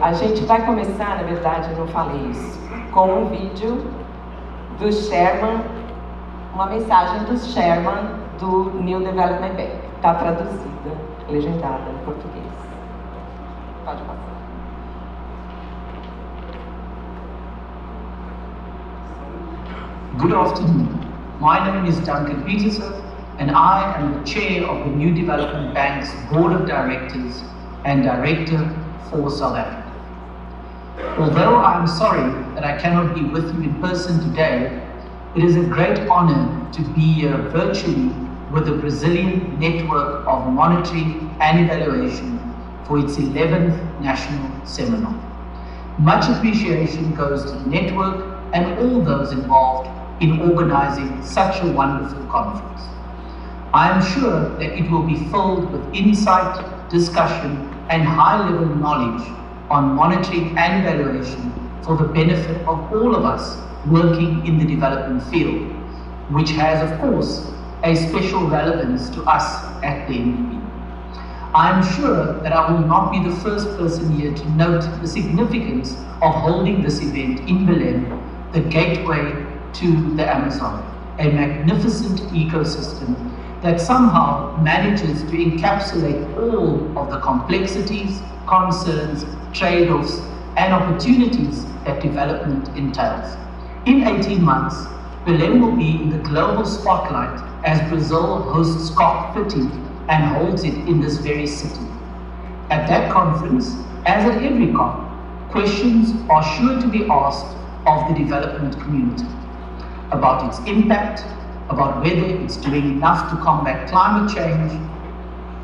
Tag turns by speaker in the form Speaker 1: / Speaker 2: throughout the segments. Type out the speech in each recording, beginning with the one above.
Speaker 1: A gente vai começar, na verdade, eu não falei isso, com um vídeo do Chairman, uma mensagem do Chairman do New Development Bank. Está traduzida, legendada em português. Pode passar.
Speaker 2: Good afternoon. My name is Duncan Peterson, and I am the chair of the New Development Bank's Board of Directors and Director for South Africa. Although I am sorry that I cannot be with you in person today, it is a great honor to be here virtually with the Brazilian Network of Monitoring and Evaluation for its 11th national seminar. Much appreciation goes to the network and all those involved in organizing such a wonderful conference. I am sure that it will be filled with insight, discussion, and high-level knowledge on monitoring and evaluation for the benefit of all of us working in the development field, which has, of course, a special relevance to us at the NDB. I am sure that I will not be the first person here to note the significance of holding this event in Belém, the gateway to the Amazon, a magnificent ecosystem that somehow manages to encapsulate all of the complexities, concerns, trade-offs, and opportunities that development entails. In 18 months, Belém will be in the global spotlight as Brazil hosts COP30 and holds it in this very city. At that conference, as at every COP, questions are sure to be asked of the development community about its impact, about whether it's doing enough to combat climate change,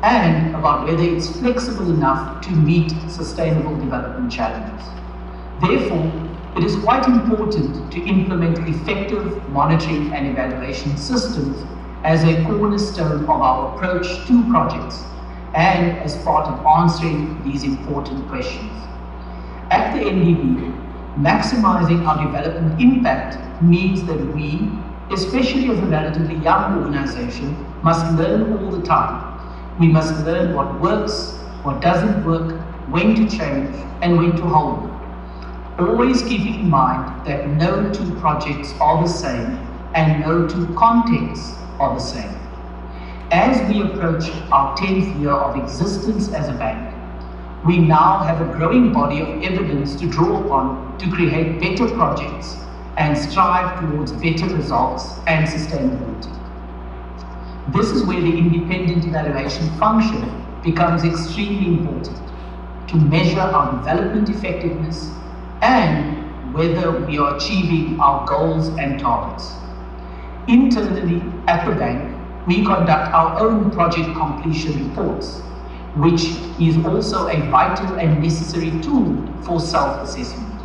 Speaker 2: and about whether it's flexible enough to meet sustainable development challenges. Therefore, it is quite important to implement effective monitoring and evaluation systems as a cornerstone of our approach to projects and as part of answering these important questions. At the NDB, maximizing our development impact means that we, especially as a relatively young organization, must learn all the time. We must learn what works, what doesn't work, when to change, and when to hold. Always keeping in mind that no two projects are the same and no two contexts are the same. As we approach our 10th year of existence as a bank, we now have a growing body of evidence to draw upon to create better projects and strive towards better results and sustainability. This is where the independent evaluation function becomes extremely important to measure our development effectiveness and whether we are achieving our goals and targets. Internally at the bank, we conduct our own project completion reports, which is also a vital and necessary tool for self-assessment.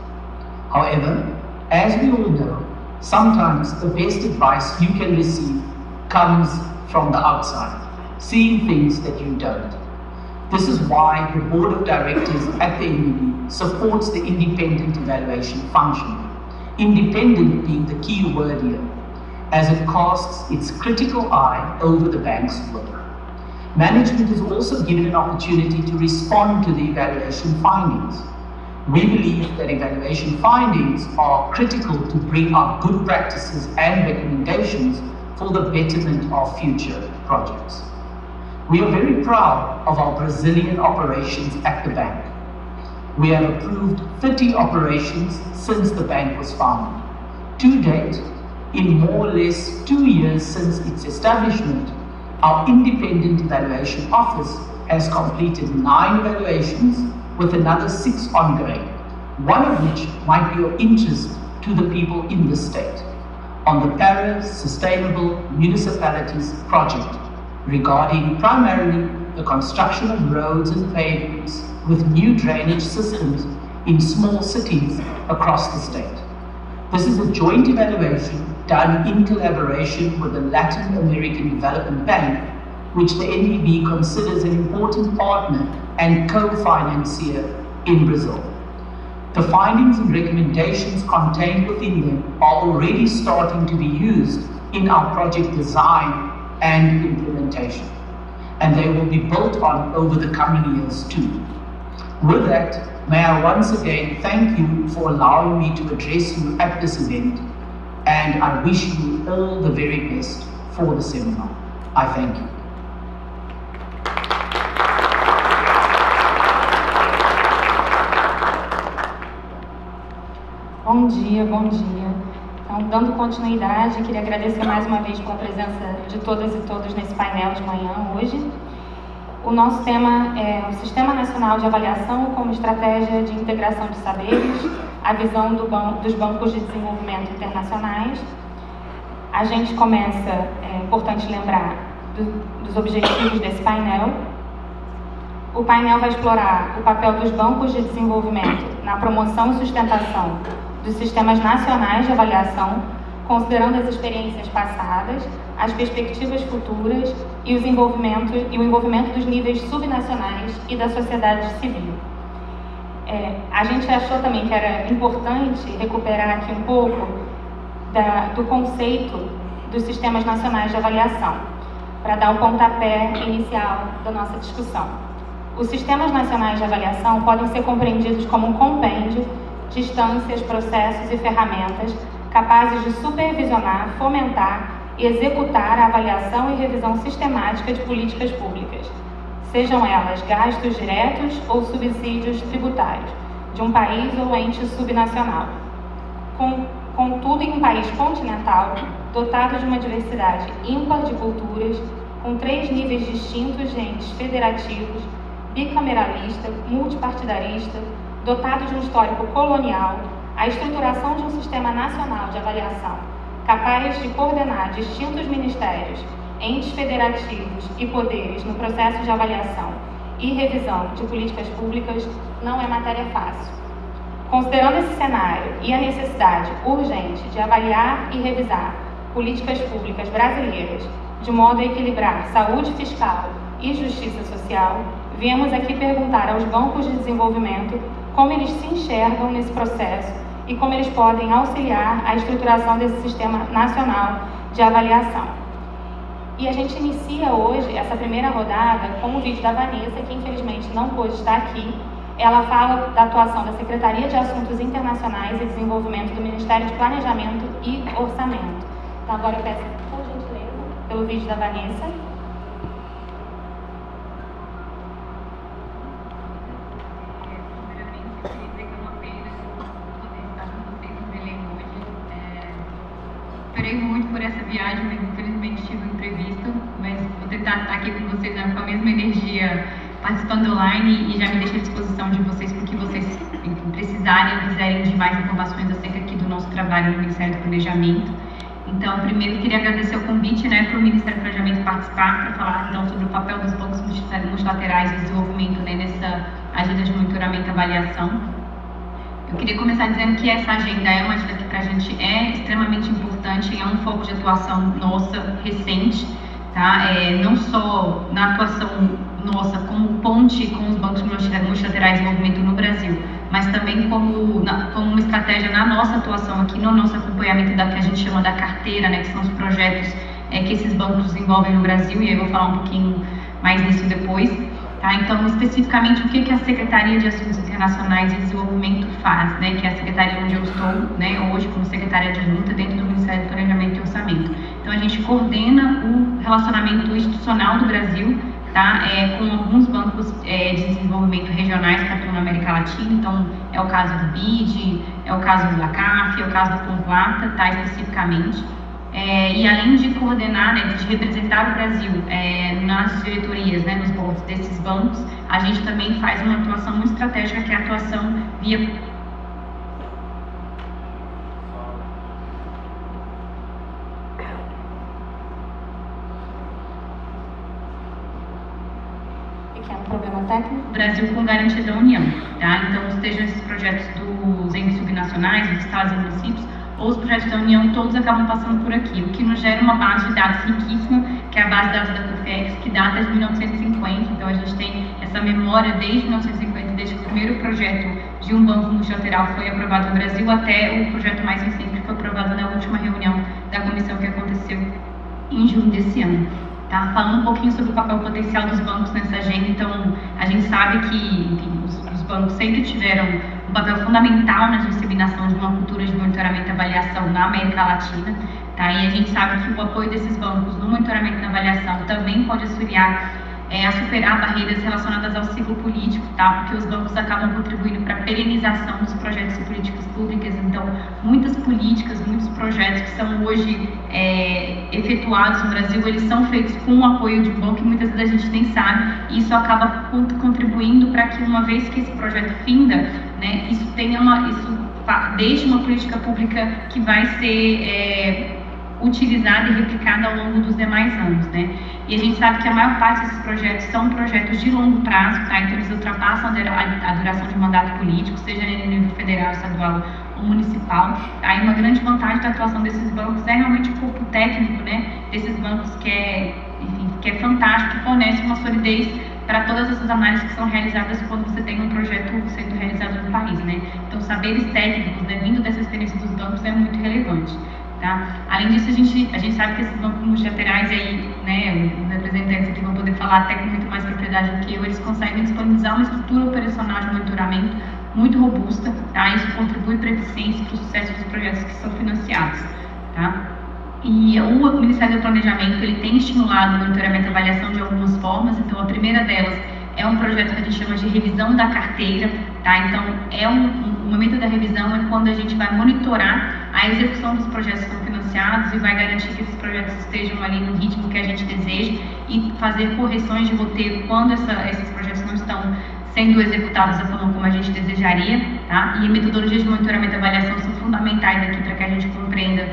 Speaker 2: However, as we all know, sometimes the best advice you can receive comes from the outside, seeing things that you don't. This is why the Board of Directors at the NDB supports the independent evaluation function, independent being the key word here, as it casts its critical eye over the bank's work. Management is also given an opportunity to respond to the evaluation findings. We believe that evaluation findings are critical to bring out good practices and recommendations for the betterment of future projects. We are very proud of our Brazilian operations at the bank. We have approved 30 operations since the bank was founded. To date, in more or less 2 years since its establishment, our independent evaluation office has completed 9 evaluations with another 6 ongoing, one of which might be of interest to the people in the state, on the Paris Sustainable Municipalities project, regarding primarily the construction of roads and pavements with new drainage systems in small cities across the state. This is a joint evaluation done in collaboration with the Latin American Development Bank, which the NDB considers an important partner and co-financier in Brazil. The findings and recommendations contained within them are already starting to be used in our project design and implementation, and they will be built on over the coming years too. With that, may I once again thank you for allowing me to address you at this event, and I wish you all the very best for the seminar. I thank you.
Speaker 3: Bom dia, bom dia. Então, dando continuidade, queria agradecer mais uma vez pela presença de todas e todos nesse painel de manhã hoje. O nosso tema é o Sistema Nacional de Avaliação como Estratégia de Integração de Saberes, a visão dos bancos de desenvolvimento internacionais. A gente começa, é importante lembrar, dos objetivos desse painel. O painel vai explorar o papel dos bancos de desenvolvimento na promoção e sustentação dos sistemas nacionais de avaliação, considerando as experiências passadas, as perspectivas futuras e o envolvimento dos níveis subnacionais e da sociedade civil. A gente achou também que era importante recuperar aqui um pouco do conceito dos sistemas nacionais de avaliação, para dar o pontapé inicial da nossa discussão. Os sistemas nacionais de avaliação podem ser compreendidos como um compêndio de instâncias, processos e ferramentas capazes de supervisionar, fomentar e executar a avaliação e revisão sistemática de políticas públicas, sejam elas gastos diretos ou subsídios tributários, de um país ou ente subnacional. Contudo, em um país continental, dotado de uma diversidade ímpar de culturas, com 3 níveis distintos de entes federativos, bicameralista, multipartidarista, dotado de um histórico colonial, a estruturação de um sistema nacional de avaliação capaz de coordenar distintos ministérios, entes federativos e poderes no processo de avaliação e revisão de políticas públicas não é matéria fácil. Considerando esse cenário e a necessidade urgente de avaliar e revisar políticas públicas brasileiras de modo a equilibrar saúde fiscal e justiça social, viemos aqui perguntar aos bancos de desenvolvimento como eles se enxergam nesse processo e como eles podem auxiliar a estruturação desse sistema nacional de avaliação. E a gente inicia hoje essa primeira rodada com um vídeo da Vanessa, que infelizmente não pôde estar aqui. Ela fala da atuação da Secretaria de Assuntos Internacionais e Desenvolvimento do Ministério de Planejamento e Orçamento. Então agora eu peço, por gentileza, pelo vídeo da Vanessa.
Speaker 4: Esperei muito por essa viagem, mas infelizmente tive um imprevisto, mas vou tentar estar aqui com vocês, né, com a mesma energia, participando online, e já me deixo à disposição de vocês para que vocês, enfim, precisarem ou quiserem de mais informações acerca aqui do nosso trabalho no Ministério do Planejamento. Então, primeiro queria agradecer o convite, né, para o Ministério do Planejamento participar, para falar então sobre o papel dos bancos multilaterais de desenvolvimento, né, nessa agenda de monitoramento e avaliação. Eu queria começar dizendo que essa agenda é uma agenda que para a gente é extremamente importante e é um foco de atuação nossa recente, tá? Não só na atuação nossa como ponte com os bancos multilaterais de desenvolvimento no Brasil, mas também como uma estratégia na nossa atuação aqui, no nosso acompanhamento da que a gente chama da carteira, né, que são os projetos que esses bancos desenvolvem no Brasil, e aí eu vou falar um pouquinho mais disso depois. Tá? Então, especificamente, o que a Secretaria de Assuntos Internacionais e Desenvolvimento faz, né? Que é a secretaria onde eu estou, né, hoje como secretária adjunta dentro do Ministério do Planejamento e Orçamento. Então, a gente coordena o relacionamento institucional do Brasil, tá? Com alguns bancos de desenvolvimento regionais que atuam na América Latina. Então, é o caso do BID, é o caso do ACAF, é o caso do Plata, tá? Especificamente. E além de coordenar, né, de representar o Brasil nas diretorias, né, nos boards desses bancos, a gente também faz uma atuação muito estratégica, que é a atuação via...
Speaker 3: Pequeno problema técnico.
Speaker 4: Brasil com garantia da União, tá? Então, estejam esses projetos dos entes subnacionais, dos estados e municípios, ou os projetos da União, todos acabam passando por aqui, o que nos gera uma base de dados riquíssima, que é a base de dados da COFEX, que data de 1950, então a gente tem essa memória desde 1950 desde que o primeiro projeto de um banco multilateral foi aprovado no Brasil até o projeto mais recente que foi aprovado na última reunião da comissão que aconteceu em junho desse ano. Tá? Falando um pouquinho sobre o papel potencial dos bancos nessa agenda, então a gente sabe que, enfim, os bancos sempre tiveram um papel fundamental na disseminação de uma cultura de monitoramento e avaliação na América Latina, tá? E a gente sabe que o apoio desses bancos no monitoramento e na avaliação também pode auxiliar a superar barreiras relacionadas ao ciclo político, tá? Porque os bancos acabam contribuindo para a perenização dos projetos e políticas públicas. Então, muitas políticas, muitos projetos que são hoje efetuados no Brasil, eles são feitos com o apoio de um banco que muitas vezes a gente nem sabe, e isso acaba contribuindo para que, uma vez que esse projeto finda, né, isso deixe uma política pública que vai ser utilizada e replicada ao longo dos demais anos, né? E a gente sabe que a maior parte desses projetos são projetos de longo prazo, tá? Então eles ultrapassam a duração de mandato político, seja no nível federal, estadual ou municipal, tá? E uma grande vantagem da atuação desses bancos é realmente o corpo técnico, né? Desses bancos que é fantástico, que fornece uma solidez para todas essas análises que são realizadas quando você tem um projeto sendo realizado no país, né? Então, saberes técnicos, né, vindo dessa experiência dos bancos é muito relevante. Tá? Além disso, a gente sabe que esses bancos multilaterais, aí, né, os representantes aqui vão poder falar até com muito mais propriedade do que eu, eles conseguem disponibilizar uma estrutura operacional de monitoramento muito robusta, tá? Isso contribui para a eficiência e para o sucesso dos projetos que são financiados. Tá? E o Ministério do Planejamento, ele tem estimulado o monitoramento e avaliação de algumas formas. Então, a primeira delas é um projeto que a gente chama de revisão da carteira, tá? Então, o momento da revisão é quando a gente vai monitorar a execução dos projetos que são financiados e vai garantir que esses projetos estejam ali no ritmo que a gente deseja e fazer correções de roteiro quando esses projetos não estão sendo executados da forma como a gente desejaria, tá? E metodologias de monitoramento e avaliação são fundamentais aqui para que a gente compreenda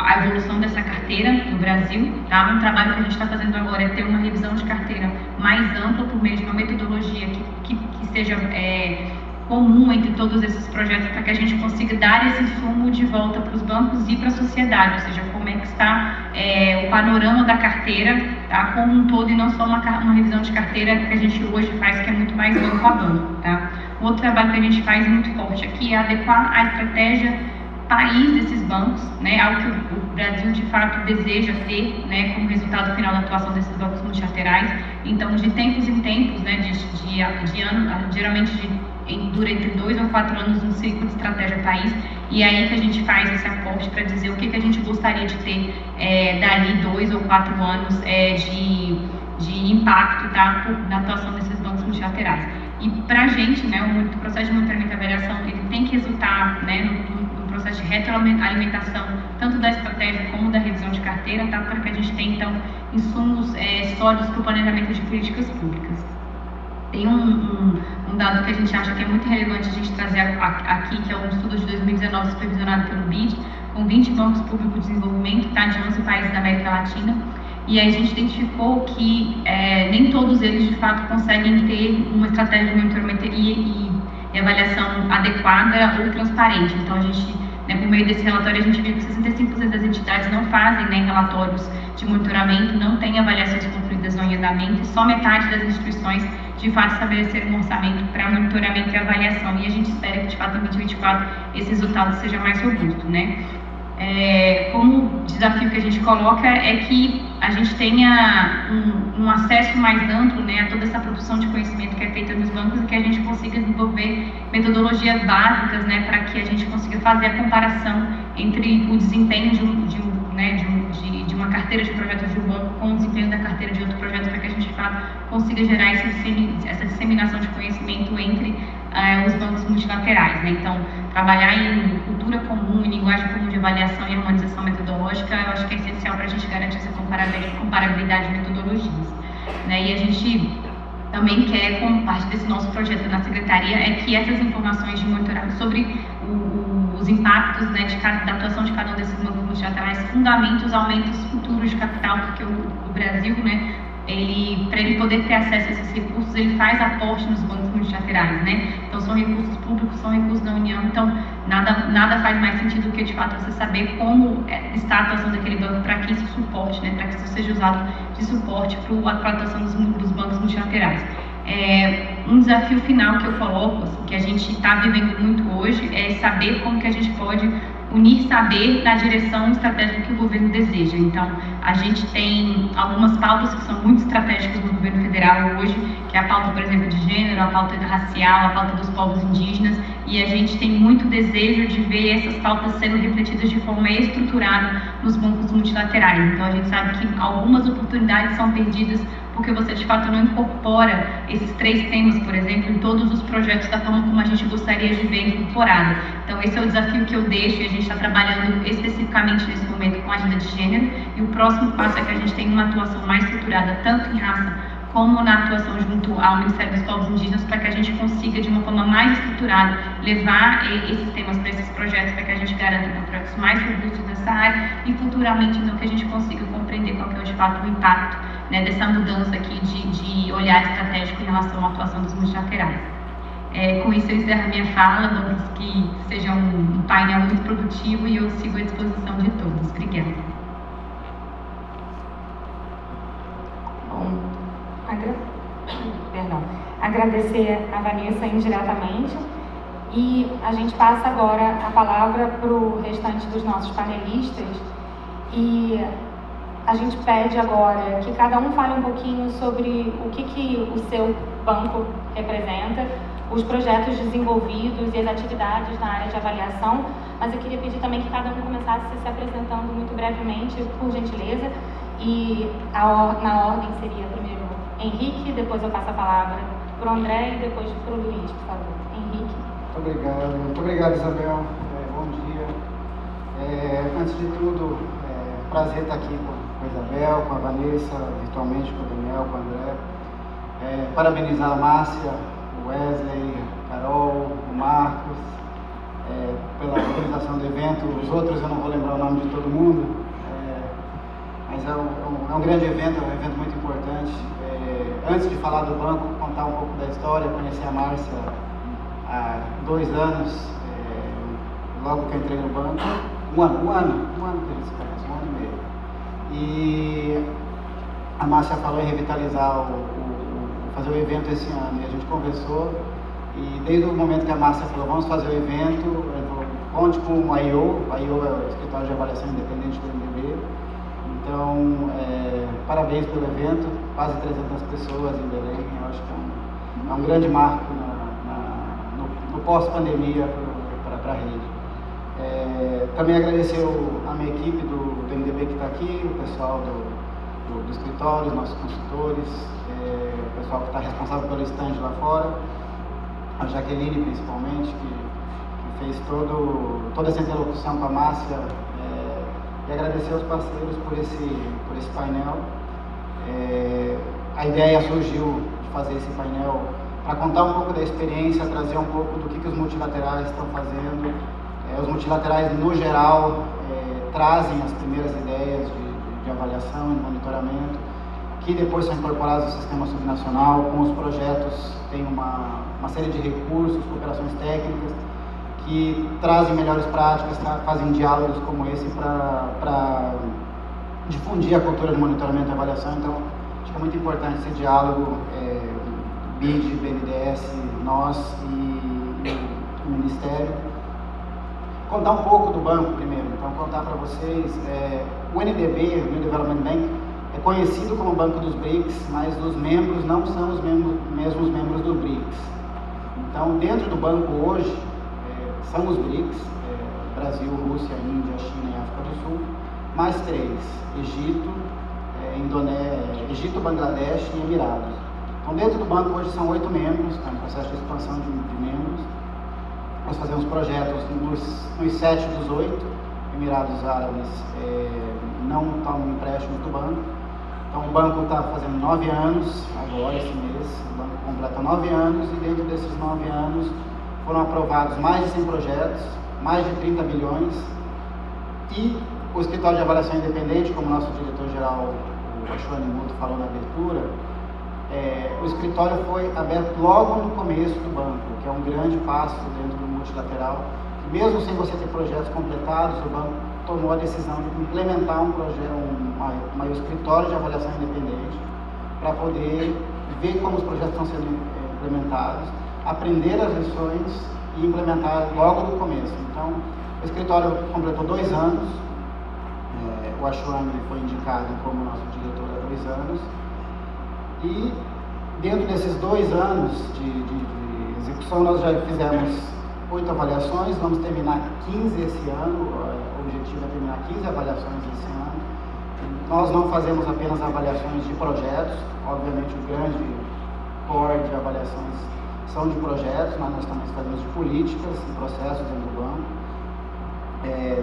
Speaker 4: a evolução dessa carteira no Brasil, tá? Um trabalho que a gente está fazendo agora é ter uma revisão de carteira mais ampla por meio de uma metodologia que seja comum entre todos esses projetos, para que a gente consiga dar esse insumo de volta para os bancos e para a sociedade, ou seja, como é que está o panorama da carteira, tá? Como um todo, e não só uma revisão de carteira que a gente hoje faz, que é muito mais banco a banco. Tá? Um outro trabalho que a gente faz muito forte aqui é adequar a estratégia país desses bancos, né, algo que o Brasil de fato deseja ter, né, como resultado final da atuação desses bancos multilaterais. Então, de tempos em tempos, né, de ano, geralmente dura entre 2 ou 4 anos um ciclo de estratégia país, e é aí que a gente faz esse aporte para dizer o que a gente gostaria de ter dali 2 ou 4 anos de impacto, tá, na atuação desses bancos multilaterais. E para a gente, né, o processo de monitoramento e avaliação, ele tem que resultar, né, no processo de retroalimentação, tanto da estratégia como da revisão de carteira, tá, para que a gente tenha, então, insumos sólidos para o planejamento de políticas públicas. Tem um dado que a gente acha que é muito relevante a gente trazer aqui, que é um estudo de 2019 supervisionado pelo BID, com 20 bancos públicos de desenvolvimento, tá, de 11 países da América Latina. E aí a gente identificou que nem todos eles, de fato, conseguem ter uma estratégia de monitoramento e avaliação adequada ou transparente. Então, a gente, né, por meio desse relatório, a gente viu que 65% das entidades não fazem, né, relatórios de monitoramento, não têm avaliações concluídas no andamento, e só metade das instituições, de fato, estabeleceram um orçamento para monitoramento e avaliação. E a gente espera que, de fato, em 2024, esse resultado seja mais robusto, né? Como desafio que a gente coloca é que a gente tenha um acesso mais amplo, né, a toda essa produção de conhecimento que é feita nos bancos, e que a gente consiga desenvolver metodologias básicas, né, para que a gente consiga fazer a comparação entre o desempenho de uma carteira de projetos de um banco com o desempenho da carteira de outro projeto, para que a gente, de fato, consiga gerar essa disseminação de conhecimento entre os bancos multilaterais, né? Então, trabalhar em cultura comum, em linguagem comum de avaliação e harmonização metodológica, eu acho que é essencial para a gente garantir essa comparabilidade de metodologias, né? E a gente também quer, como parte desse nosso projeto na Secretaria, é que essas informações de monitoramento sobre os impactos, né, da atuação de cada um desses bancos multilaterais fundamentem os aumentos futuros de capital, porque o Brasil, né, para ele poder ter acesso a esses recursos, ele faz aporte nos bancos multilaterais, né? Então, são recursos públicos, são recursos da União, então nada faz mais sentido do que, de fato, você saber como está a atuação daquele banco, para que isso suporte, né? Para que isso seja usado de suporte para a atuação dos bancos multilaterais. um desafio final que eu coloco, assim, que a gente está vivendo muito hoje, é saber como que a gente pode unir saber na direção estratégica que o governo deseja. Então, a gente tem algumas pautas que são muito estratégicas no governo federal hoje, que é a pauta, por exemplo, de gênero, a pauta racial, a pauta dos povos indígenas, e a gente tem muito desejo de ver essas pautas sendo refletidas de forma estruturada nos bancos multilaterais. Então, a gente sabe que algumas oportunidades são perdidas porque você, de fato, não incorpora esses 3 temas, por exemplo, em todos os projetos da forma como a gente gostaria de ver incorporado. Então, esse é o desafio que eu deixo, e a gente está trabalhando especificamente nesse momento com a agenda de gênero, e o próximo passo é que a gente tenha uma atuação mais estruturada, tanto em raça como na atuação junto ao Ministério dos Povos Indígenas, para que a gente consiga, de uma forma mais estruturada, levar esses temas para esses projetos, para que a gente garanta projetos mais robustos nessa área e futuramente, então, que a gente consiga compreender qual que é, de fato, o impacto, né, dessa mudança aqui de olhar estratégico em relação à atuação dos multilaterais. Com isso, eu encerro a minha fala, vamos que seja um painel muito produtivo, e eu sigo à disposição de todos. Obrigada.
Speaker 3: Agradecer a Vanessa indiretamente, e a gente passa agora a palavra para o restante dos nossos panelistas, e a gente pede agora que cada um fale um pouquinho sobre o que o seu banco representa, os projetos desenvolvidos e as atividades na área de avaliação, mas eu queria pedir também que cada um começasse se apresentando muito brevemente, por gentileza, e na ordem seria primeiro Henrique, depois eu passo a palavra para o André e depois para o Luiz, por favor. Henrique.
Speaker 5: Muito obrigado, Isabel. Bom dia. Antes de tudo, prazer estar aqui com a Isabel, com a Vanessa, virtualmente com o Daniel, com o André. Parabenizar a Márcia, o Wesley, a Carol, o Marcos, pela organização do evento. Os outros eu não vou lembrar o nome de todo mundo, mas é um grande evento, é um evento muito importante. Antes de falar do banco, contar um pouco da história. Conheci a Márcia há 2 anos, logo que eu entrei no banco. Um ano que eles se conhecem, 1 ano e meio. E a Márcia falou em revitalizar, fazer o evento esse ano, e a gente conversou, e desde o momento que a Márcia falou, vamos fazer o evento, ele falou, conte com o AIO é o Escritório de Avaliação Independente do MDB. Então, parabéns pelo evento, quase 300 pessoas em Belém. Eu acho que é um grande marco no pós-pandemia para a rede. Também agradecer a minha equipe do MDB que está aqui, o pessoal do escritório, os nossos consultores, o pessoal que está responsável pelo stand lá fora, a Jaqueline principalmente, que fez toda essa interlocução com a Márcia. E agradecer aos parceiros por esse painel. A ideia surgiu de fazer esse painel para contar um pouco da experiência, trazer um pouco do que os multilaterais estão fazendo. Os multilaterais, no geral, trazem as primeiras ideias de avaliação e monitoramento, que depois são incorporados no sistema subnacional. Com os projetos, tem uma série de recursos, cooperações técnicas, que trazem melhores práticas, fazem diálogos como esse para difundir a cultura de monitoramento e avaliação. Então, acho que é muito importante esse diálogo, BID, BNDES, nós e o Ministério. Contar um pouco do banco primeiro. Então, contar para vocês, o NDB, o New Development Bank, é conhecido como Banco dos BRICS, mas os membros não são os mesmos membros do BRICS. Então, dentro do banco hoje, são os BRICS, Brasil, Rússia, Índia, China e África do Sul, mais 3, Egito, Bangladesh e Emirados. Então, dentro do banco hoje são 8 membros, está em processo de expansão de membros. Nós fazemos projetos nos 7 dos 8, Emirados Árabes não tomam empréstimos do banco. Então, o banco está fazendo 9 anos, agora, esse mês, o banco completa 9 anos, e dentro desses 9 anos, foram aprovados mais de 100 projetos, mais de 30 bilhões, e o Escritório de Avaliação Independente, como nosso diretor-geral, o Ashwani Muto, falou na abertura, o escritório foi aberto logo no começo do banco, que é um grande passo dentro do multilateral. E mesmo sem você ter projetos completados, o banco tomou a decisão de implementar um escritório de avaliação independente para poder ver como os projetos estão sendo implementados, aprender as lições e implementar logo do começo. Então, o escritório completou 2 anos, o Ashwang foi indicado como nosso diretor há 2 anos, e dentro desses 2 anos de execução, nós já fizemos 8 avaliações, vamos terminar 15 esse ano, o objetivo é terminar 15 avaliações esse ano. Nós não fazemos apenas avaliações de projetos, obviamente o grande core de avaliações são de projetos, mas nós também fazemos de políticas e processos dentro do banco.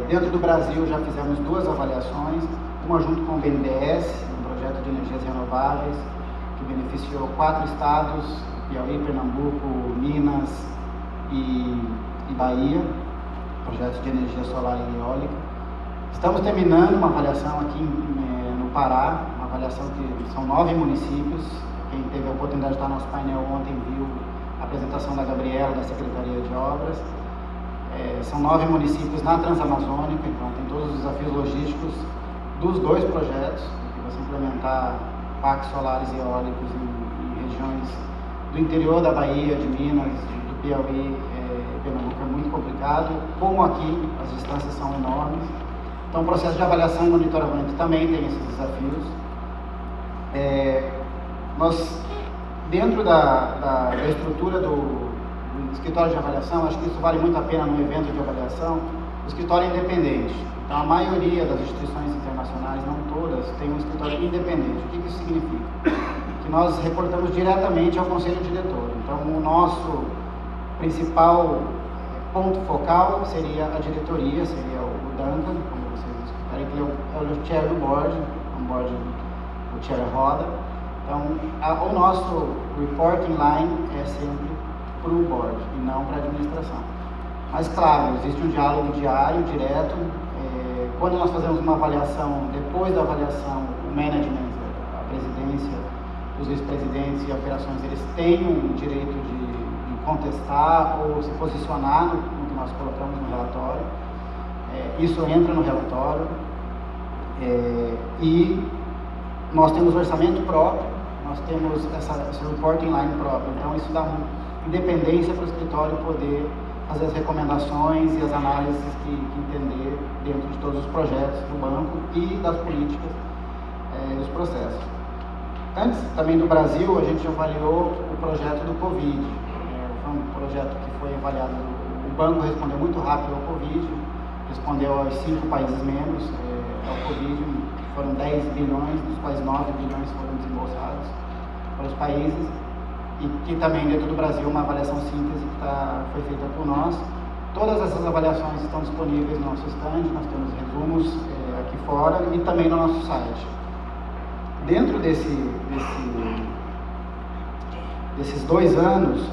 Speaker 5: Dentro do Brasil já fizemos 2 avaliações, uma junto com o BNDES, um projeto de energias renováveis, que beneficiou 4 estados, Piauí, Pernambuco, Minas e Bahia, projetos de energia solar e eólica. Estamos terminando uma avaliação aqui no Pará, uma avaliação que são 9 municípios. Quem teve a oportunidade de estar no nosso painel ontem viu a apresentação da Gabriela, da Secretaria de Obras. São 9 municípios na Transamazônica, então tem todos os desafios logísticos dos 2 projetos, que você implementar parques solares e eólicos em regiões do interior da Bahia, de Minas, do Piauí e Pernambuco é muito complicado, como aqui as distâncias são enormes. Então o processo de avaliação e monitoramento também tem esses desafios. Nós, dentro da estrutura do escritório de avaliação, acho que isso vale muito a pena no evento de avaliação, o escritório é independente. Então, a maioria das instituições internacionais, não todas, tem um escritório independente. O que isso significa? Que nós reportamos diretamente ao conselho diretor. Então, o nosso principal ponto focal seria a diretoria, seria o Duncan, como vocês escutarem, que é o chair do board, o chair roda. Então, o nosso reporting line é sempre para o board e não para a administração. Mas, claro, existe um diálogo diário, direto. Quando nós fazemos uma avaliação, depois da avaliação, o management, a presidência, os vice-presidentes e operações, eles têm o direito de contestar ou se posicionar no que nós colocamos no relatório. Isso entra no relatório. E nós temos orçamento próprio, nós temos esse reporting line próprio. Então, isso dá uma independência para o escritório poder fazer as recomendações e as análises que entender dentro de todos os projetos do banco e das políticas dos processos. Antes também do Brasil, a gente avaliou o projeto do Covid. Foi um projeto que foi avaliado, o banco respondeu muito rápido ao Covid, respondeu aos 5 países membros ao Covid, foram 10 bilhões, dos quais 9 bilhões foram desembolsados para os países. E que também dentro do Brasil uma avaliação síntese que foi feita por nós. Todas essas avaliações estão disponíveis no nosso stand, nós temos resumos aqui fora e também no nosso site. Dentro desses 2 anos,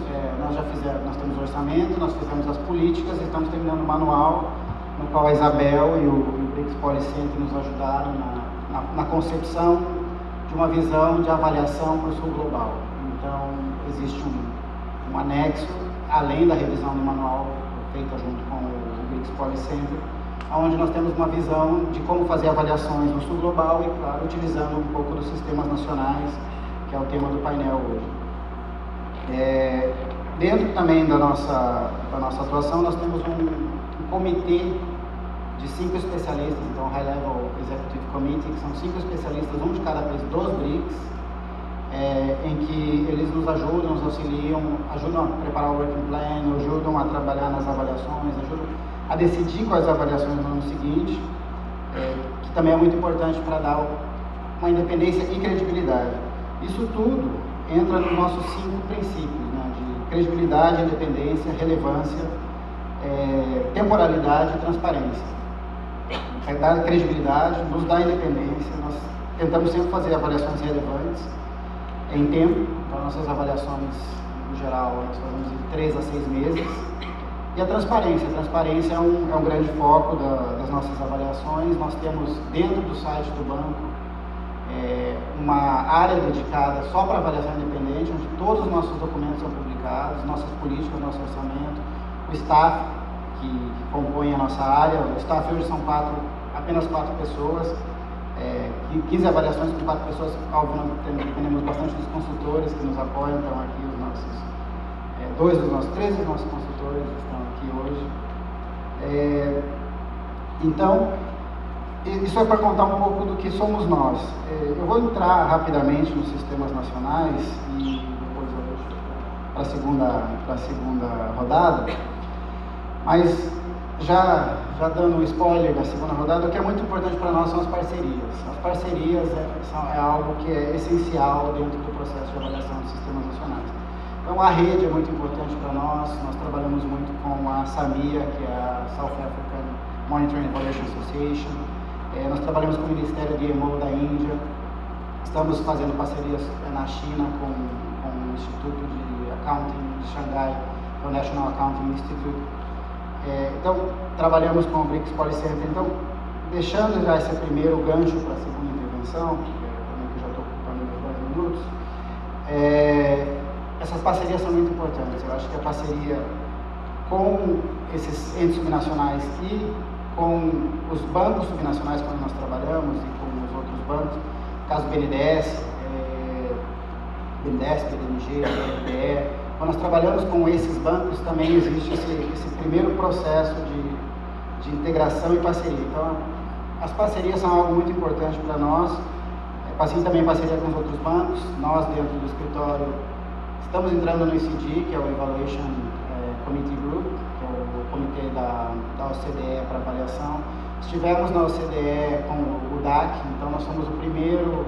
Speaker 5: nós temos orçamento, nós fizemos as políticas e estamos terminando o manual, no qual a Isabel e o BRICS Policy Center nos ajudaram na concepção de uma visão de avaliação para o sul global. Então, existe um anexo, além da revisão do manual feita junto com o BRICS Policy Center, onde nós temos uma visão de como fazer avaliações no sul global e, claro, utilizando um pouco dos sistemas nacionais, que é o tema do painel hoje. Dentro também da nossa atuação, nós temos um comitê de 5 especialistas, então High Level Executive Committee, que são 5 especialistas, um de cada país dos BRICS, em que eles nos ajudam, nos auxiliam, ajudam a preparar o working plan, ajudam a trabalhar nas avaliações, ajudam a decidir quais avaliações no ano seguinte, que também é muito importante para dar uma independência e credibilidade. Isso tudo entra nos nossos 5 princípios, né, de credibilidade, independência, relevância, temporalidade e transparência. Dar credibilidade, nos dá independência, nós tentamos sempre fazer avaliações relevantes em tempo, então nossas avaliações, no geral, nós fazemos de 3 a 6 meses. E a transparência é um grande foco das nossas avaliações. Nós temos dentro do site do banco uma área dedicada só para avaliação independente, onde todos os nossos documentos são publicados, nossas políticas, nosso orçamento, o staff que compõe a nossa área. O staff hoje são apenas 4 pessoas, 15 avaliações com 4 pessoas. Óbvio, nós dependemos bastante dos consultores que nos apoiam, então aqui os nossos 13 dos nossos consultores estão aqui hoje. Então, isso é para contar um pouco do que somos nós. Eu vou entrar rapidamente nos sistemas nacionais e depois eu deixo para a segunda rodada, mas já dando um spoiler da segunda rodada, o que é muito importante para nós são as parcerias. As parcerias é algo que é essencial dentro do processo de avaliação dos sistemas nacionais. Então, a rede é muito importante para nós trabalhamos muito com a SAMIA, que é a South African Monitoring Evaluation Association, nós trabalhamos com o Ministério de EMO da Índia, estamos fazendo parcerias na China com o Instituto de Accounting de Xangai, o National Accounting Institute. Então, trabalhamos com o BRICS Policy Center. Então, deixando já esse primeiro gancho para a segunda intervenção, também que já estou ocupando meus 10 minutos, essas parcerias são muito importantes. Eu acho que a parceria com esses entes subnacionais e com os bancos subnacionais, quando nós trabalhamos, e com os outros bancos, caso BNDES, BNDES, BNG, quando nós trabalhamos com esses bancos, também existe esse primeiro processo de integração e parceria. Então, as parcerias são algo muito importante para nós, assim também parceria com os outros bancos. Nós, dentro do escritório, estamos entrando no ECG, que é o Evaluation Committee Group, que é o comitê da OCDE para avaliação. Estivemos na OCDE com o DAC, então nós somos o primeiro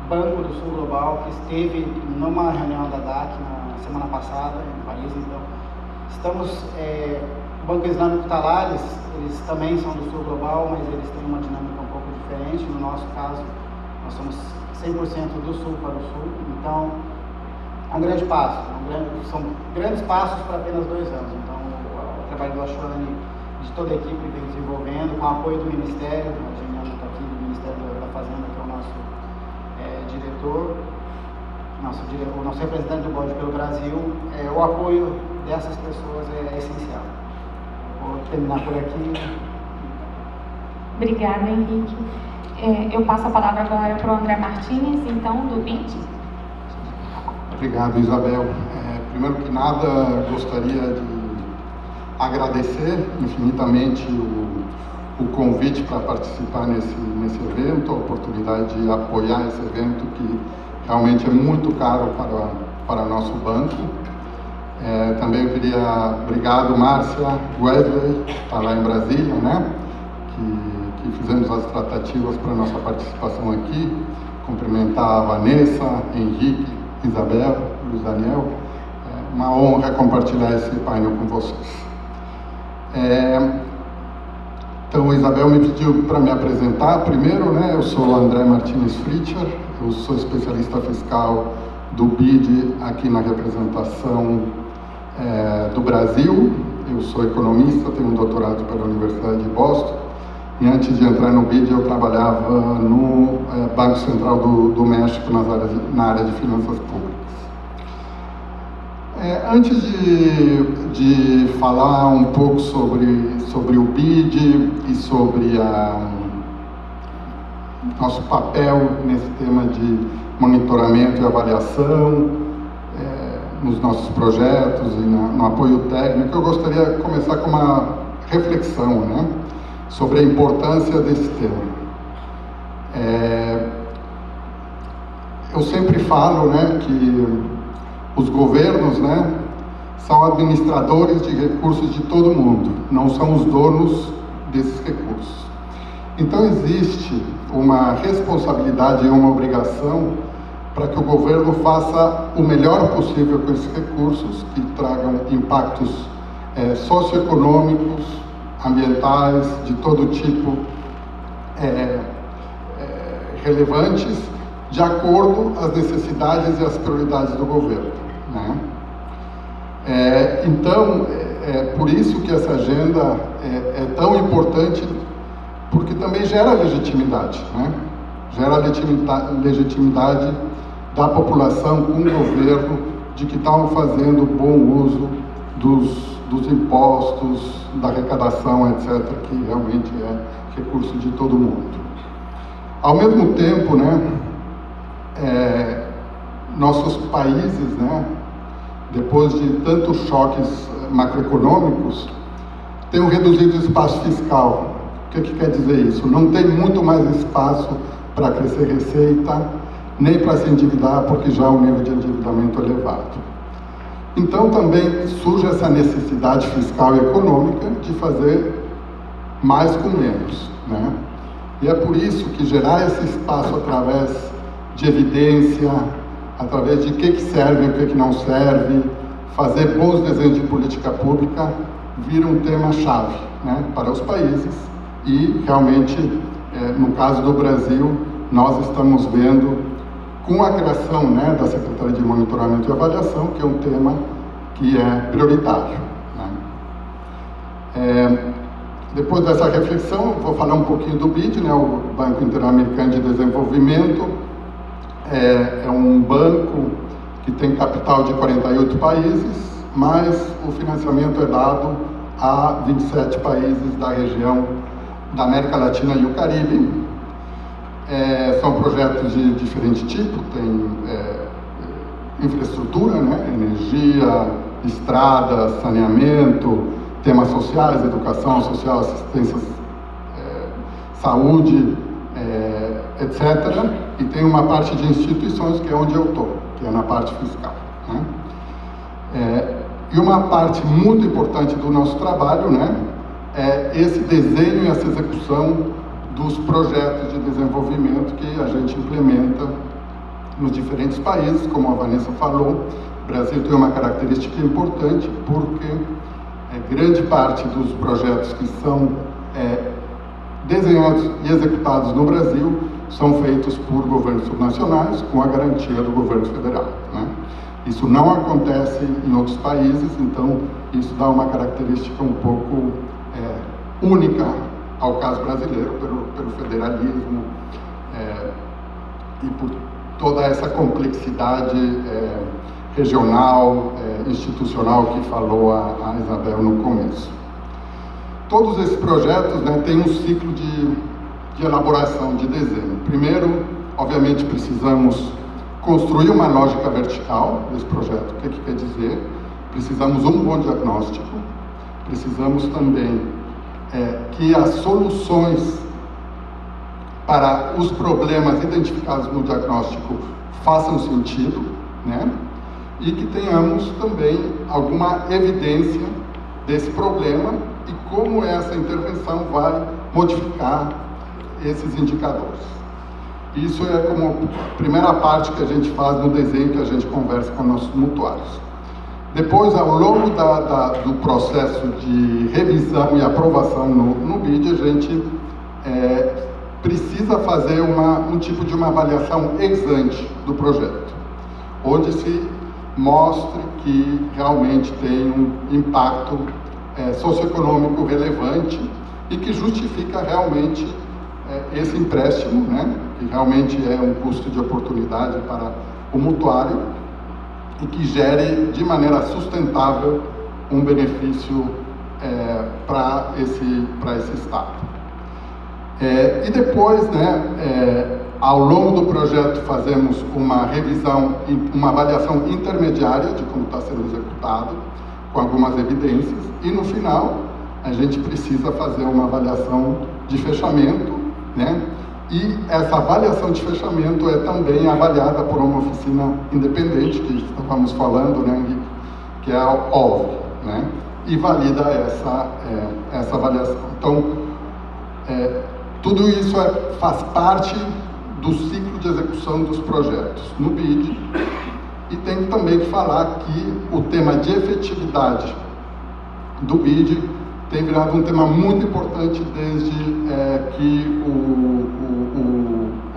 Speaker 5: Banco do Sul Global que esteve numa reunião da DAC na semana passada, em Paris. Então, estamos, o Banco Islâmico Talares, eles também são do Sul Global, mas eles têm uma dinâmica um pouco diferente. No nosso caso, nós somos 100% do Sul para o Sul, então é um grande passo, são grandes passos para apenas 2 anos. Então, o trabalho do Ashwani, de toda a equipe, vem desenvolvendo, com o apoio do Ministério, a Geniana está aqui, do Ministério da Fazenda, que é o nosso diretor, o nosso representante do BOD pelo Brasil. O apoio dessas pessoas é essencial. Vou terminar por aqui.
Speaker 3: Obrigada, Henrique. Eu passo a palavra agora para o André Martins, então, do BID.
Speaker 6: Obrigado, Isabel. Primeiro que nada, gostaria de agradecer infinitamente o convite para participar nesse evento, a oportunidade de apoiar esse evento que realmente é muito caro para nosso banco. Também eu queria, obrigado Márcia, Wesley, que está lá em Brasília, né? Que fizemos as tratativas para nossa participação aqui. Cumprimentar a Vanessa, Henrique, Isabel, Luiz Daniel. É uma honra compartilhar esse painel com vocês. Então, Isabel me pediu para me apresentar. Primeiro, né, eu sou André Martins Fritcher, eu sou especialista fiscal do BID aqui na representação do Brasil. Eu sou economista, tenho um doutorado pela Universidade de Boston. E antes de entrar no BID, eu trabalhava no Banco Central do México, na área de finanças públicas. Antes de falar um pouco sobre o BID e sobre nosso papel nesse tema de monitoramento e avaliação, nos nossos projetos e no apoio técnico, eu gostaria de começar com uma reflexão, né, sobre a importância desse tema. Eu sempre falo, né, que os governos, né, são administradores de recursos de todo mundo, não são os donos desses recursos. Então existe uma responsabilidade e uma obrigação para que o governo faça o melhor possível com esses recursos, que tragam impactos socioeconômicos, ambientais, de todo tipo, relevantes, de acordo às necessidades e às prioridades do governo, né? Então, por isso que essa agenda é tão importante, porque também gera legitimidade, né? Gera legitimidade da população com o governo de que estão fazendo bom uso dos impostos, da arrecadação, etc., que realmente é recurso de todo mundo. Ao mesmo tempo, né, nossos países, né, depois de tantos choques macroeconômicos, tenham reduzido o espaço fiscal. O que quer dizer isso? Não tem muito mais espaço para crescer receita, nem para se endividar, porque já o nível de endividamento é elevado. Então também surge essa necessidade fiscal e econômica de fazer mais com menos, né? E é por isso que gerar esse espaço através de evidência, através de o que serve e o que não serve, fazer bons desenhos de política pública, vira um tema-chave, né, para os países. E realmente, no caso do Brasil, nós estamos vendo, com a criação, né, da Secretaria de Monitoramento e Avaliação, que é um tema que é prioritário, né. Depois dessa reflexão, vou falar um pouquinho do BID, né, o Banco Interamericano de Desenvolvimento. É um banco que tem capital de 48 países, mas o financiamento é dado a 27 países da região da América Latina e o Caribe. São projetos de diferente tipo, tem infraestrutura, né, energia, estradas, saneamento, temas sociais, educação social, assistência, saúde, etc. E tem uma parte de instituições, que é onde eu estou, que é na parte fiscal, né? E uma parte muito importante do nosso trabalho, né, é esse desenho e essa execução dos projetos de desenvolvimento que a gente implementa nos diferentes países. Como a Vanessa falou, o Brasil tem uma característica importante, porque grande parte dos projetos que são desenhados e executados no Brasil são feitos por governos subnacionais, com a garantia do governo federal, né? Isso não acontece em outros países, então isso dá uma característica um pouco única ao caso brasileiro, pelo federalismo e por toda essa complexidade regional, institucional que falou a Isabel no começo. Todos esses projetos, né, têm um ciclo de elaboração, de desenho. Primeiro, obviamente, precisamos construir uma lógica vertical desse projeto. O que quer dizer? Precisamos um bom diagnóstico, precisamos também que as soluções para os problemas identificados no diagnóstico façam sentido, né? E que tenhamos também alguma evidência desse problema e como essa intervenção vai modificar esses indicadores. Isso é como a primeira parte que a gente faz no desenho, que a gente conversa com nossos mutuários. Depois, ao longo do processo de revisão e aprovação no BID, a gente precisa fazer um tipo de uma avaliação ex ante do projeto, onde se mostre que realmente tem um impacto socioeconômico relevante e que justifica realmente esse empréstimo, né, que realmente é um custo de oportunidade para o mutuário e que gere de maneira sustentável um benefício para esse Estado. E depois, né, ao longo do projeto, fazemos uma revisão, uma avaliação intermediária de como está sendo executado, com algumas evidências, e no final a gente precisa fazer uma avaliação de fechamento, né? E essa avaliação de fechamento é também avaliada por uma oficina independente, que estávamos falando, né, que é a OLV, né? E valida essa avaliação. Então, tudo isso faz parte do ciclo de execução dos projetos no BID. E tem também que falar que o tema de efetividade do BID tem virado um tema muito importante desde que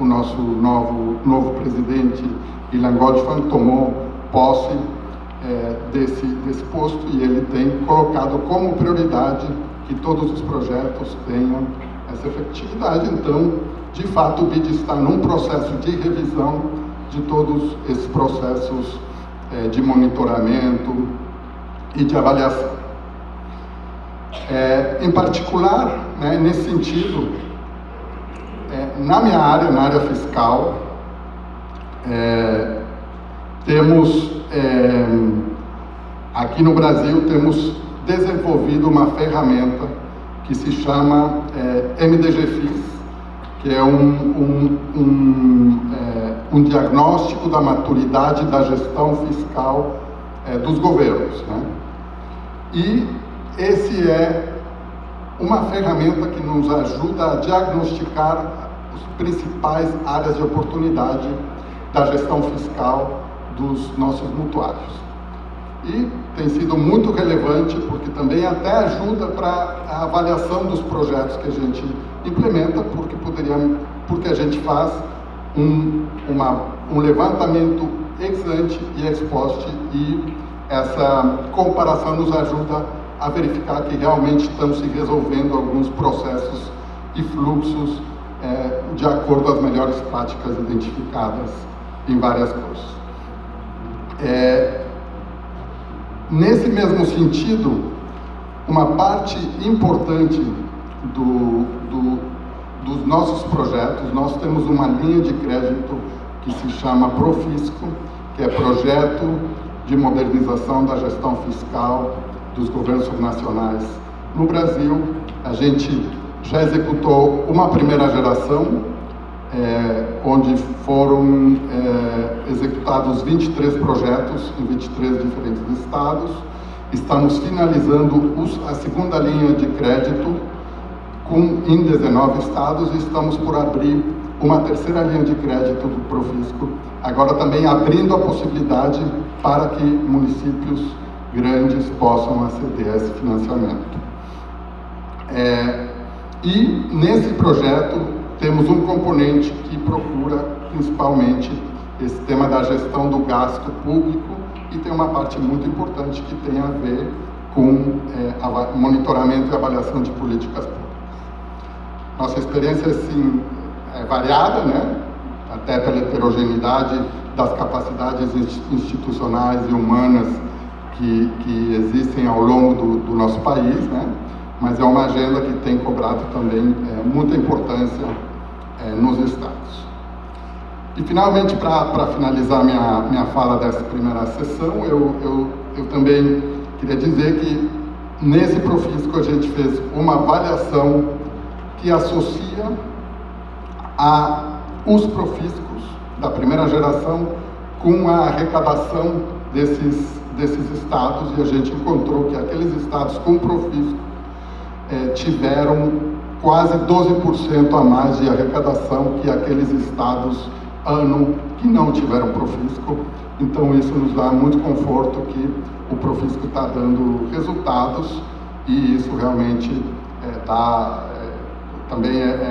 Speaker 6: o nosso novo presidente, Ilan Goldfein, tomou posse desse posto, e ele tem colocado como prioridade que todos os projetos tenham essa efetividade. Então, de fato, o BID está num processo de revisão de todos esses processos de monitoramento e de avaliação. Em particular, né, nesse sentido, na minha área, na área fiscal, temos Aqui no Brasil temos desenvolvido uma ferramenta que se chama MDGFIS, que é um diagnóstico da maturidade da gestão fiscal dos governos, né? E esse é uma ferramenta que nos ajuda a diagnosticar as principais áreas de oportunidade da gestão fiscal dos nossos mutuários. E tem sido muito relevante porque também até ajuda para a avaliação dos projetos que a gente implementa, porque a gente faz um levantamento ex ante e ex post, e essa comparação nos ajuda a verificar que realmente estão se resolvendo alguns processos e fluxos de acordo com as melhores práticas identificadas em várias coisas. Nesse mesmo sentido, uma parte importante dos nossos projetos, nós temos uma linha de crédito que se chama Profisco, que é Projeto de Modernização da Gestão Fiscal dos Governos Subnacionais no Brasil. A gente já executou uma primeira geração, onde foram executados 23 projetos em 23 diferentes estados. Estamos finalizando a segunda linha de crédito em 19 estados, e estamos por abrir uma terceira linha de crédito do Profisco, agora também abrindo a possibilidade para que municípios grandes possam aceder a esse financiamento. E nesse projeto temos um componente que procura principalmente esse tema da gestão do gasto público, e tem uma parte muito importante que tem a ver com monitoramento e avaliação de políticas públicas. Nossa experiência, assim, é variada, né? Até pela heterogeneidade das capacidades institucionais e humanas que existem ao longo do nosso país, né? Mas é uma agenda que tem cobrado também muita importância nos estados. E, finalmente, para finalizar minha fala dessa primeira sessão, eu também queria dizer que nesse Profisco a gente fez uma avaliação que associa os profiscos da primeira geração com a arrecadação desses estados, e a gente encontrou que aqueles estados com Profisco tiveram quase 12% a mais de arrecadação que aqueles estados que não tiveram Profisco. Então isso nos dá muito conforto que o Profisco está dando resultados, e isso realmente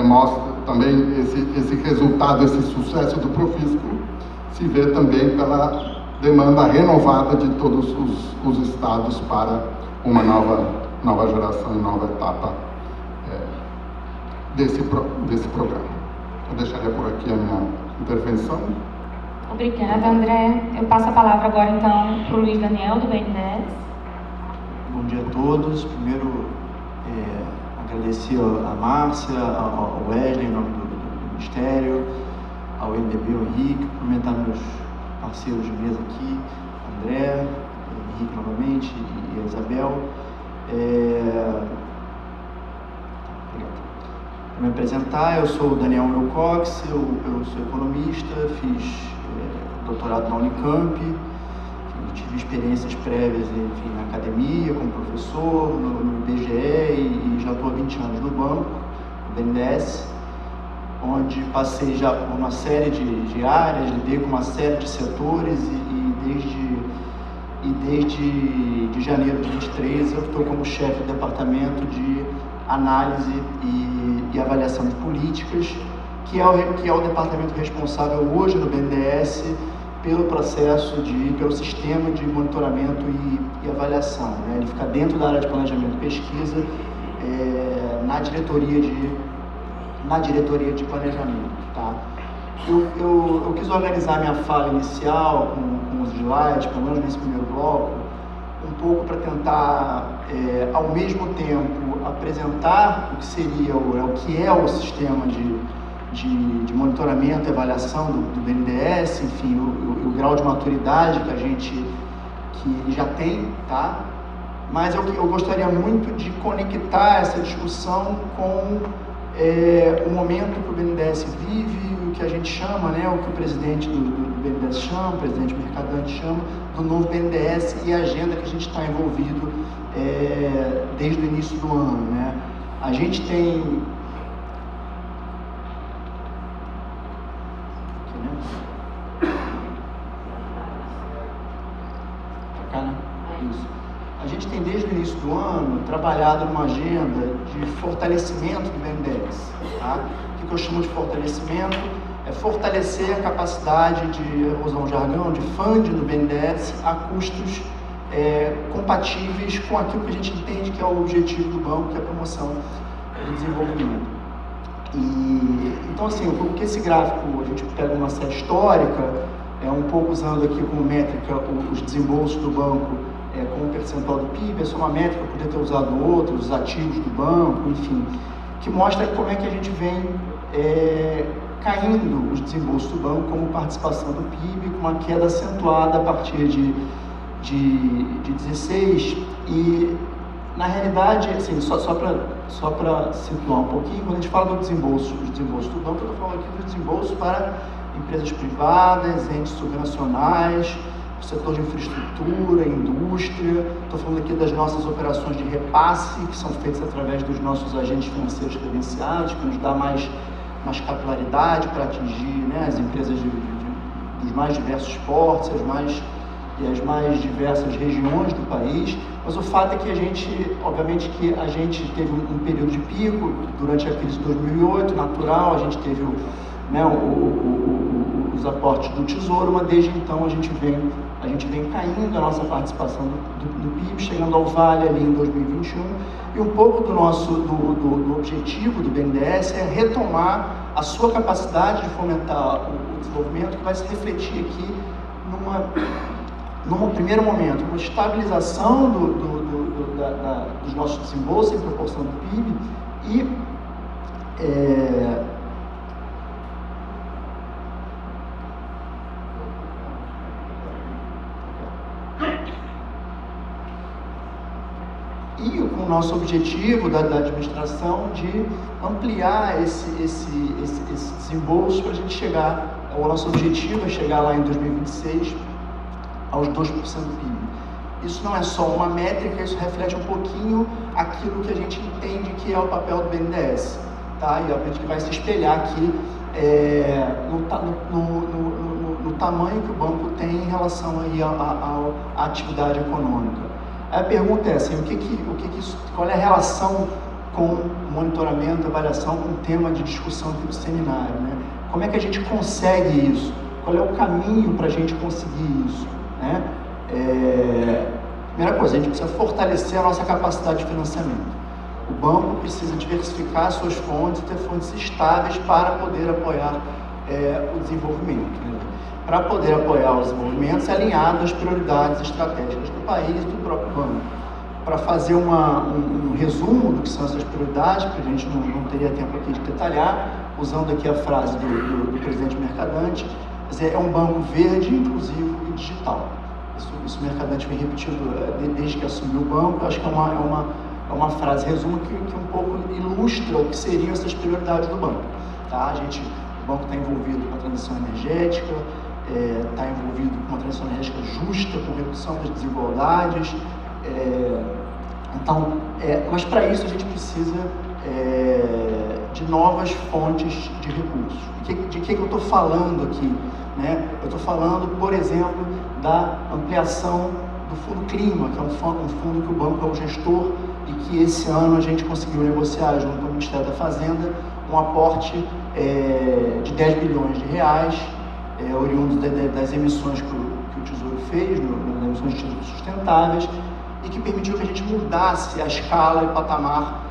Speaker 6: mostra também esse resultado, esse sucesso do Profisco se vê também pela demanda renovada de todos os estados para uma nova geração e nova etapa desse programa. Eu deixaria por aqui a minha intervenção.
Speaker 3: Obrigada, André. Eu passo a palavra agora, então, para o Luiz Daniel, do BNDES.
Speaker 7: Bom dia a todos. Primeiro, agradecer a Márcia, ao Wesley, em nome do Ministério, ao NDB, ao Henrique, cumprimentar meus parceiros de mesa aqui, André, Henrique novamente, e a Isabel. Para me apresentar, eu sou o Daniel Melcox, eu sou economista, fiz doutorado na Unicamp, tive experiências prévias, enfim, na academia, como professor, no IBGE, e já estou há 20 anos no banco, no BNDES, onde passei já por uma série de áreas, lidei com uma série de setores, e desde janeiro de 2023 eu estou como chefe do departamento de análise e avaliação de políticas, que é o departamento responsável hoje no BNDES pelo pelo sistema de monitoramento e avaliação, né? Ele fica dentro da área de planejamento e pesquisa, na diretoria de planejamento, tá? Eu quis organizar minha fala inicial com os slides, pelo menos nesse primeiro bloco, um pouco para tentar, ao mesmo tempo, apresentar o que seria, o que é o sistema de monitoramento e avaliação do BNDES, enfim, o grau de maturidade que ele já tem, tá? Mas eu gostaria muito de conectar essa discussão com o momento que o BNDES vive, o que a gente chama, né, o que o presidente do BNDES chama, o presidente Mercadante chama, do novo BNDES e a agenda que a gente está envolvido desde o início do ano, né? A gente tem... Isso. A gente tem desde o início do ano trabalhado numa agenda de fortalecimento do BNDES. Tá? O que eu chamo de fortalecimento é fortalecer a capacidade de, usar um jargão, de funding do BNDES a custos compatíveis com aquilo que a gente entende que é o objetivo do banco, que é a promoção do desenvolvimento. Então, assim, o que esse gráfico, a gente pega uma série histórica, um pouco usando aqui como métrica os desembolsos do banco como percentual do PIB, essa é uma métrica, eu poderia ter usado outros, os ativos do banco, enfim, que mostra como é que a gente vem caindo os desembolsos do banco como participação do PIB, com uma queda acentuada a partir de 16, e na realidade, assim, só para situar um pouquinho, quando a gente fala dos desembolsos do banco, eu estou falando aqui dos desembolsos para empresas privadas, entes subnacionais, setor de infraestrutura, indústria. Estou falando aqui das nossas operações de repasse, que são feitas através dos nossos agentes financeiros credenciados, que nos dá mais capilaridade para atingir, né, as empresas dos mais diversos portos, as mais diversas regiões do país. Mas o fato é que a gente, obviamente que a gente teve um período de pico durante a crise de 2008, natural, a gente teve os aportes do Tesouro, mas desde então a gente vem caindo a nossa participação do PIB, chegando ao vale ali em 2021, e um pouco do objetivo do BNDES é retomar a sua capacidade de fomentar o desenvolvimento, que vai se refletir aqui num primeiro momento, uma estabilização dos nossos desembolsos em proporção do PIB e com o nosso objetivo da administração de ampliar esse desembolso para a gente chegar, o nosso objetivo é chegar lá em 2026 aos 2% do PIB. Isso não é só uma métrica, isso reflete um pouquinho aquilo que a gente entende que é o papel do BNDES, tá? E obviamente que vai se espelhar aqui no tamanho que o banco tem em relação aí à atividade econômica. A pergunta é assim, qual é a relação com monitoramento, avaliação, com o tema de discussão aqui do seminário, né? Como é que a gente consegue isso? Qual é o caminho para a gente conseguir isso, né? Primeira coisa, a gente precisa fortalecer a nossa capacidade de financiamento. O banco precisa diversificar suas fontes e ter fontes estáveis para poder apoiar o desenvolvimento, né? Para poder apoiar os desenvolvimentos alinhados às prioridades estratégicas do país e do próprio banco. Para fazer um resumo do que são essas prioridades, que a gente não teria tempo aqui de detalhar, usando aqui a frase do presidente Mercadante, é um banco verde, inclusivo e digital. Isso o Mercadante vem repetindo desde que assumiu o banco. Acho que é uma frase resumo que um pouco ilustra o que seriam essas prioridades do banco. Tá? O banco está envolvido com a transição energética, está envolvido com uma transição energética justa, com redução das desigualdades. Mas para isso a gente precisa de novas fontes de recursos. De que eu estou falando aqui, né? Eu estou falando, por exemplo, da ampliação do Fundo Clima, que é um fundo que o banco é o gestor e que esse ano a gente conseguiu negociar junto ao Ministério da Fazenda um aporte de 10 bilhões de reais, oriundo das emissões que o Tesouro fez, nas emissões de títulos sustentáveis, e que permitiu que a gente mudasse a escala e o patamar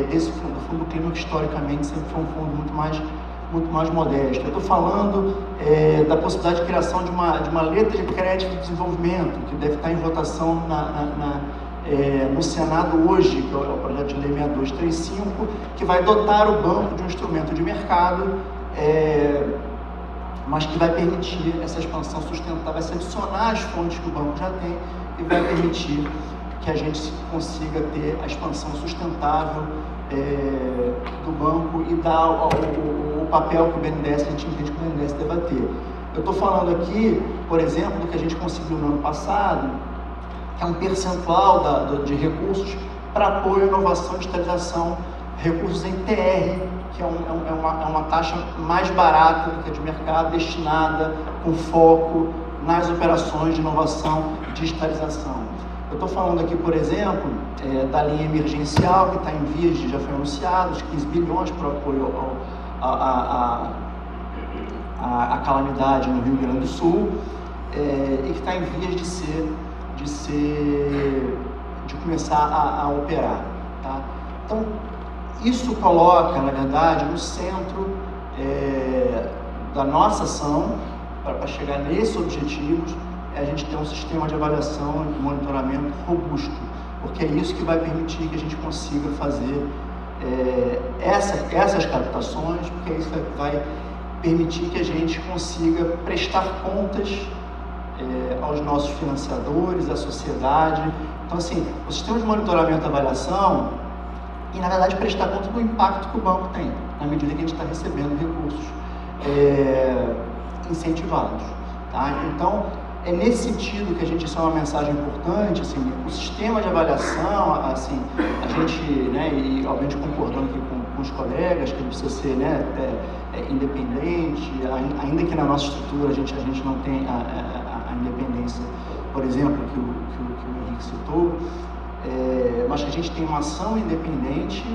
Speaker 7: desse fundo. O Fundo Clima, que historicamente sempre foi um fundo muito mais modesto. Eu estou falando da possibilidade de criação de uma letra de crédito de desenvolvimento, que deve estar em votação no Senado hoje, que é o projeto de lei 6235, que vai dotar o banco de um instrumento de mercado mas que vai permitir essa expansão sustentável, vai se adicionar às fontes que o banco já tem e vai permitir que a gente consiga ter a expansão sustentável do banco e dar o papel que o BNDES, a gente entende que o BNDES deva ter. Eu estou falando aqui, por exemplo, do que a gente conseguiu no ano passado, que é um percentual de recursos para apoio à inovação e digitalização, recursos em TR, que é uma taxa mais barata do que a de mercado, destinada com foco nas operações de inovação e digitalização. Eu estou falando aqui, por exemplo, da linha emergencial, que está em vias de, já foi anunciado, os 15 bilhões para apoio à calamidade no Rio Grande do Sul, e que está em vias de começar a operar. Tá? Então, isso coloca, na verdade, no centro da nossa ação, para chegar nesses objetivos, a gente ter um sistema de avaliação e monitoramento robusto, porque é isso que vai permitir que a gente consiga fazer essas captações, porque isso vai permitir que a gente consiga prestar contas aos nossos financiadores, à sociedade. Então, assim, o sistema de monitoramento e avaliação, e na verdade prestar conta do impacto que o banco tem, na medida que a gente está recebendo recursos incentivados. Tá? Então, é nesse sentido que a gente, isso é uma mensagem importante, assim, o sistema de avaliação, assim, a gente, né, e obviamente concordando aqui com os colegas, que ele precisa ser, né, independente, ainda que na nossa estrutura a gente não tem a independência, por exemplo, que o Henrique citou, mas que a gente tem uma ação independente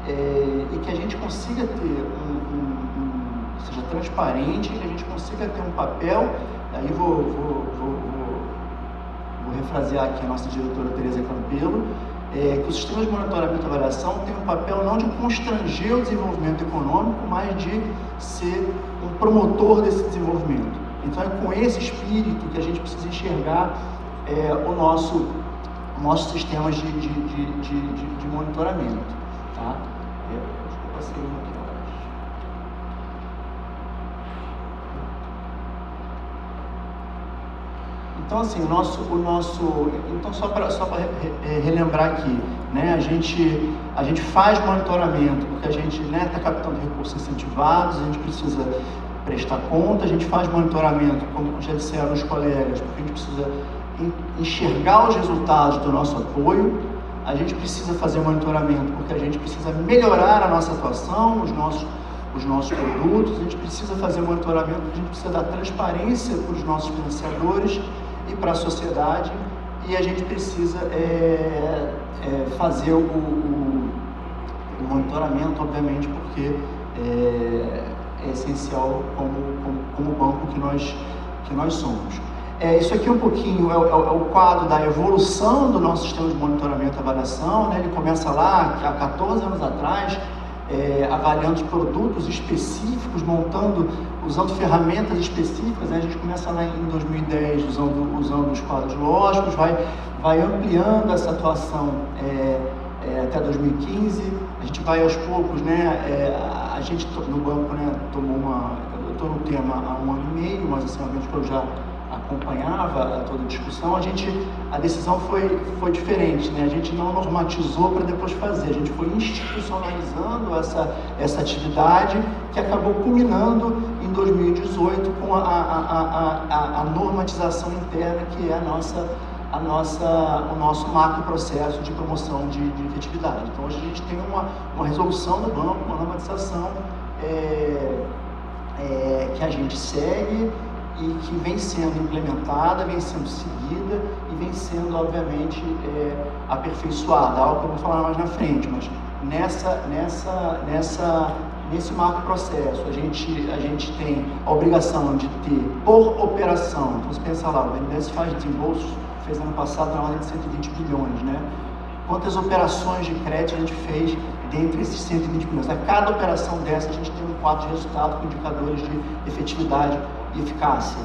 Speaker 7: e que a gente consiga ter seja transparente, que a gente consiga ter um papel. Aí vou refrasear aqui a nossa diretora Tereza Campelo, que o sistema de monitoramento e avaliação tem um papel não de constranger o desenvolvimento econômico, mas de ser um promotor desse desenvolvimento. Então é com esse espírito que a gente precisa enxergar o nosso sistema de monitoramento. Tá? Eu passei aqui. Então, assim, então só para relembrar aqui, né, a gente faz monitoramento porque a gente está captando recursos incentivados, a gente precisa prestar conta, a gente faz monitoramento, como já disseram os colegas, porque a gente precisa enxergar os resultados do nosso apoio, a gente precisa fazer monitoramento porque a gente precisa melhorar a nossa atuação, os nossos produtos, a gente precisa fazer monitoramento porque a gente precisa dar transparência para os nossos financiadores e para a sociedade, e a gente precisa fazer o monitoramento, obviamente, porque é essencial como banco que nós somos. Isso aqui um pouquinho é o quadro da evolução do nosso sistema de monitoramento e avaliação, né? Ele começa lá, há 14 anos atrás, avaliando os produtos específicos, usando ferramentas específicas, né? A gente começa lá em 2010 usando os quadros lógicos, vai ampliando essa atuação até 2015, a gente vai aos poucos, né? A gente no banco, né, eu estou no tema há 1 ano e meio, mas assim, obviamente que eu já acompanhava toda a discussão, a decisão foi diferente, né? A gente não normatizou para depois fazer, a gente foi institucionalizando essa atividade, que acabou culminando em 2018 com a normatização interna, que é o nosso macro processo de promoção de efetividade. Então hoje a gente tem uma resolução do banco, uma normatização que a gente segue e que vem sendo implementada, vem sendo seguida e vem sendo, obviamente, aperfeiçoada, algo que eu vou falar mais na frente, mas nesse macro processo a gente tem a obrigação de ter por operação, então você pensa lá, o BNDES faz desembolsos, fez ano passado na ordem de 120 bilhões, né? Quantas operações de crédito a gente fez dentre esses 120 bilhões? A cada operação dessa a gente tem um quadro de resultado com indicadores de efetividade e eficácia,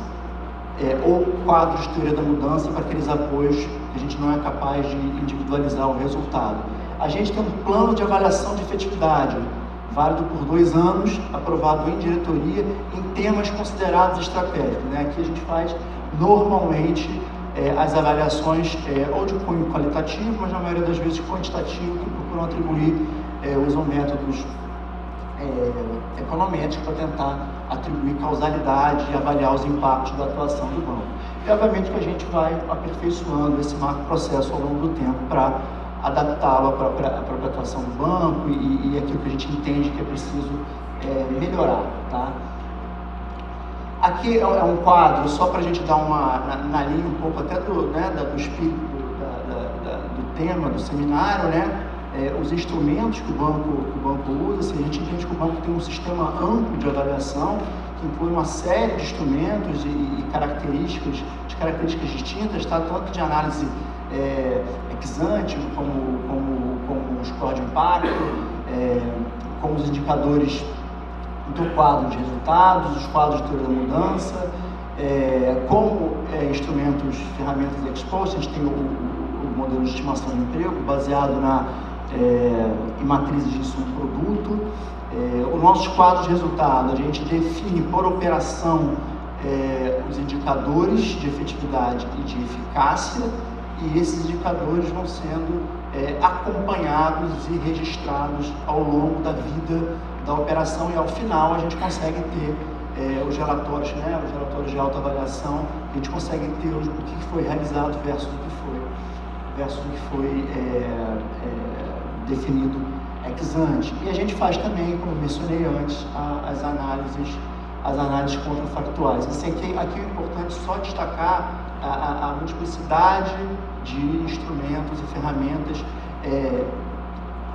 Speaker 7: ou quadros de teoria da mudança para aqueles apoios que a gente não é capaz de individualizar o resultado. A gente tem um plano de avaliação de efetividade, válido por 2 anos, aprovado em diretoria, em temas considerados estratégicos, né? Aqui a gente faz normalmente as avaliações ou de cunho qualitativo, mas na maioria das vezes quantitativo, que procuram atribuir, usam métodos econométricos para tentar atribuir causalidade e avaliar os impactos da atuação do banco. E obviamente que a gente vai aperfeiçoando esse macroprocesso ao longo do tempo para adaptá-lo à própria atuação do banco e aquilo que a gente entende que é preciso melhorar, tá? Aqui é um quadro só para a gente dar na linha um pouco até do espírito do tema do seminário, né? Os instrumentos que o banco usa. Assim, a gente entende que o banco tem um sistema amplo de avaliação que inclui uma série de instrumentos e características distintas, tá? Tanto de análise ex ante, como o score de impacto, como os indicadores do quadro de resultados, os quadros de teoria da mudança, como instrumentos, ferramentas ex post. A gente tem o modelo de estimação de emprego baseado em matrizes de insumo-produto. Os nossos quadros de resultado, a gente define por operação os indicadores de efetividade e de eficácia, e esses indicadores vão sendo acompanhados e registrados ao longo da vida da operação, e ao final a gente consegue ter os relatórios, né, os relatórios de autoavaliação. A gente consegue ter o que foi realizado versus o que foi definido ex ante. E a gente faz também, como eu mencionei antes, as análises contrafactuais. Assim, aqui é importante só destacar a multiplicidade de instrumentos e ferramentas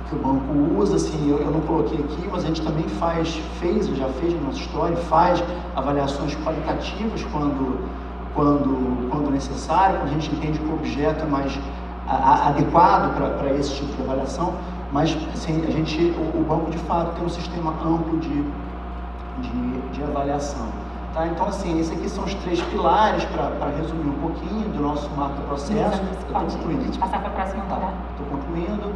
Speaker 7: que o banco usa. Assim, eu não coloquei aqui, mas a gente também já fez na nossa história, faz avaliações qualitativas quando necessário, quando a gente entende que o objeto é mais adequado para esse tipo de avaliação. Mas assim, o banco de fato tem um sistema amplo de avaliação. Tá? Então, assim, esses aqui são os 3 pilares, para resumir um pouquinho do nosso macroprocesso.
Speaker 3: Pode passar para a próxima rodada.
Speaker 7: Estou concluindo.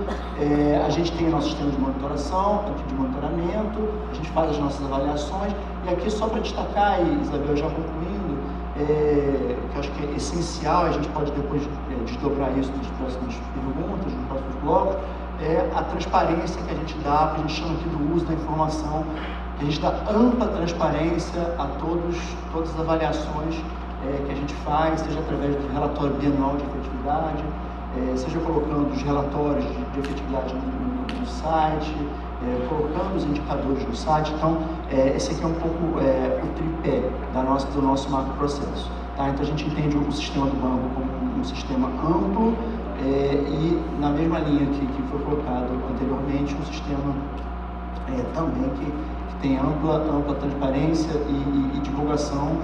Speaker 7: A gente tem o nosso sistema de monitoração, de monitoramento, a gente faz as nossas avaliações. E aqui, só para destacar, e Isabel já concluindo, que eu acho que é essencial, a gente pode depois desdobrar isso nas próximas perguntas, nos próximos blocos, a transparência que a gente dá, que a gente chama aqui do uso da informação. A gente dá ampla transparência a todas as avaliações que a gente faz, seja através do relatório bianual de efetividade, seja colocando os relatórios de efetividade no site, colocando os indicadores no site. Então, esse aqui é um pouco o tripé do nosso macroprocesso. Tá? Então, a gente entende o sistema do banco como um sistema amplo e, na mesma linha que foi colocado anteriormente, um sistema também que tem ampla transparência e divulgação.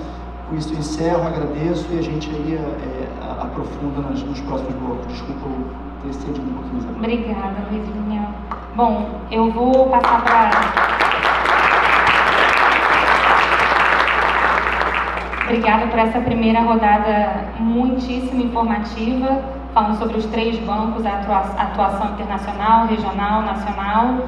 Speaker 7: Com isso eu encerro, agradeço, e a gente aí aprofunda nos próximos blocos. Desculpa eu ter excedido um pouquinho.
Speaker 3: Obrigada, Luiz Daniel. Bom, eu vou passar para... Obrigada por essa primeira rodada muitíssimo informativa, falando sobre os 3 bancos, a atuação internacional, regional, nacional.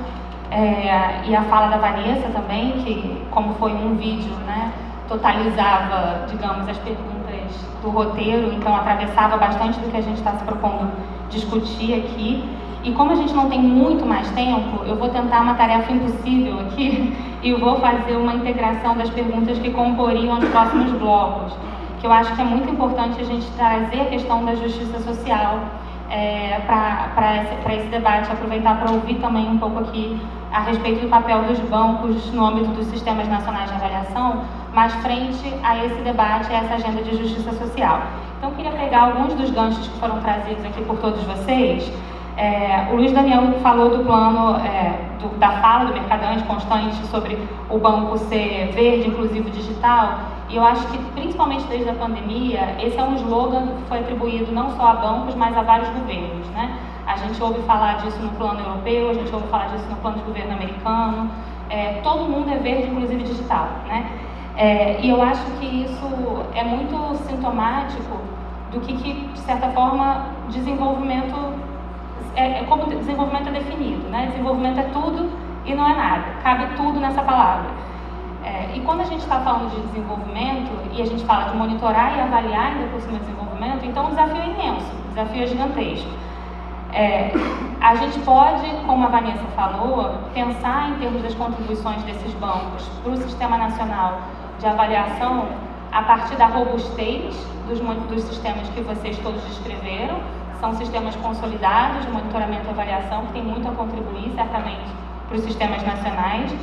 Speaker 3: E a fala da Vanessa também, que, como foi um vídeo, né, totalizava, digamos, as perguntas do roteiro, então atravessava bastante do que a gente está se propondo discutir aqui. E como a gente não tem muito mais tempo, eu vou tentar uma tarefa impossível aqui e vou fazer uma integração das perguntas que comporiam os próximos blocos, que eu acho que é muito importante a gente trazer a questão da justiça social para esse debate, aproveitar para ouvir também um pouco aqui a respeito do papel dos bancos no âmbito dos sistemas nacionais de avaliação, mas frente a esse debate, a essa agenda de justiça social. Então, eu queria pegar alguns dos ganchos que foram trazidos aqui por todos vocês. O Luiz Daniel falou do plano, da fala do Mercadante Constante sobre o banco ser verde, inclusivo, digital, e eu acho que, principalmente desde a pandemia, esse é um slogan que foi atribuído não só a bancos, mas a vários governos, né? A gente ouve falar disso no plano europeu, a gente ouve falar disso no plano de governo americano. Todo mundo é verde, inclusive digital, né? E eu acho que isso é muito sintomático do que de certa forma, desenvolvimento como desenvolvimento é definido, né? Desenvolvimento é tudo e não é nada, cabe tudo nessa palavra. E quando a gente está falando de desenvolvimento, e a gente fala de monitorar e avaliar ainda por cima do desenvolvimento, então o desafio é imenso, o desafio é gigantesco. A gente pode, como a Vanessa falou, pensar em termos das contribuições desses bancos para o Sistema Nacional de Avaliação a partir da robustez dos sistemas que vocês todos descreveram. São sistemas consolidados de monitoramento e avaliação que têm muito a contribuir, certamente, para os sistemas nacionais,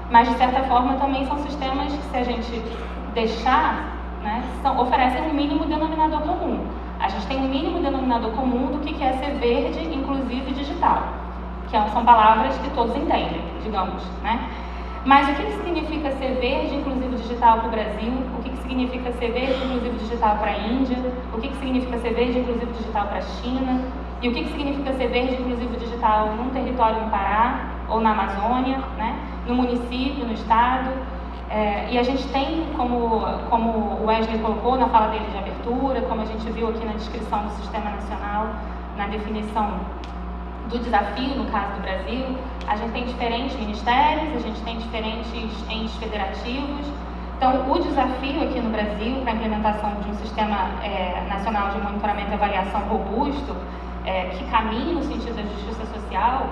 Speaker 3: mas, de certa forma, também são sistemas que, se a gente deixar, né, oferecem um mínimo denominador comum. A gente tem um mínimo denominador comum do que é ser verde, inclusive digital, que são palavras que todos entendem, digamos, né? Mas o que significa ser verde, inclusive digital para o Brasil? O que significa ser verde, inclusive digital para a Índia? O que significa ser verde, inclusive digital para a China? E o que significa ser verde, inclusive digital num território no Pará ou na Amazônia, né? No município, no estado? E a gente tem, como o Wesley colocou na fala dele de abertura, como a gente viu aqui na descrição do Sistema Nacional, na definição do desafio, no caso do Brasil, a gente tem diferentes ministérios, a gente tem diferentes entes federativos. Então, o desafio aqui no Brasil para a implementação de um Sistema Nacional de Monitoramento e Avaliação robusto, que caminhe no sentido da justiça social,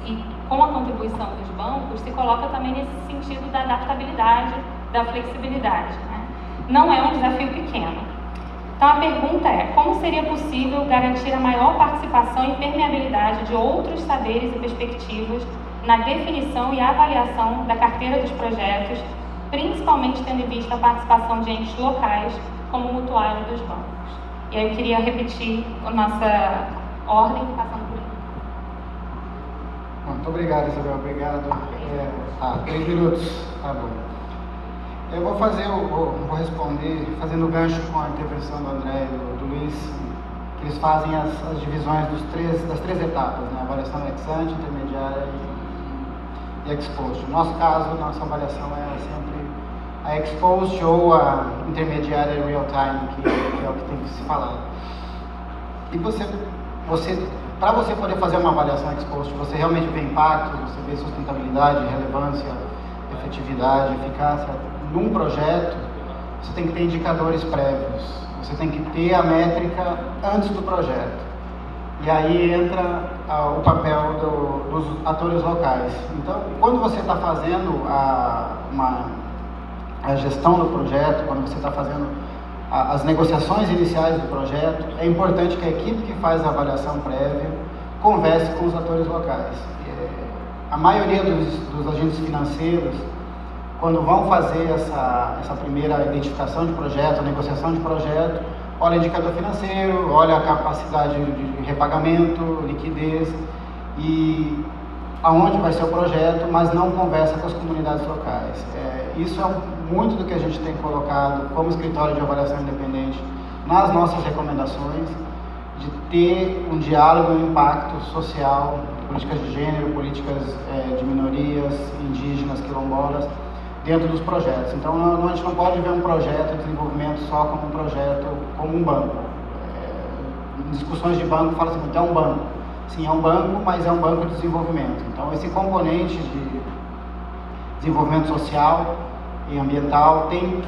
Speaker 3: e com a contribuição dos bancos, se coloca também nesse sentido da adaptabilidade, da flexibilidade, né? Não é um desafio pequeno. Então, a pergunta é: como seria possível garantir a maior participação e permeabilidade de outros saberes e perspectivas na definição e avaliação da carteira dos projetos, principalmente tendo em vista a participação de entes locais como mutuário dos bancos? E aí eu queria repetir a nossa ordem, passando por aí.
Speaker 5: Muito obrigado, Isabel. Obrigado. 3 minutos. Tá bom. Eu vou responder fazendo gancho com a intervenção do André e do Luiz, que eles fazem as divisões das três etapas, né? Avaliação ex ante, intermediária e ex post. No nosso caso, nossa avaliação é sempre a ex post ou a intermediária real time, que é o que tem que se falar. E para você poder fazer uma avaliação ex post, você realmente vê impactos, você vê sustentabilidade, relevância, efetividade, eficácia num projeto, você tem que ter indicadores prévios, você tem que ter a métrica antes do projeto. E aí entra o papel dos atores locais. Então, quando você está fazendo a gestão do projeto, quando você está fazendo as negociações iniciais do projeto, é importante que a equipe que faz a avaliação prévia converse com os atores locais. A maioria dos agentes financeiros, quando vão fazer essa primeira identificação de projeto, a negociação de projeto, olha o indicador financeiro, olha a capacidade de repagamento, liquidez e aonde vai ser o projeto, mas não conversa com as comunidades locais. Isso é muito do que a gente tem colocado como escritório de avaliação independente nas nossas recomendações, de ter um diálogo e um impacto social, políticas de gênero, políticas de minorias, indígenas, quilombolas, dentro dos projetos. Então, a gente não pode ver um projeto de desenvolvimento só como um projeto, como um banco. Em discussões de banco, fala assim, então é um banco. Sim, é um banco, mas é um banco de desenvolvimento. Então, esse componente de desenvolvimento social e ambiental tem que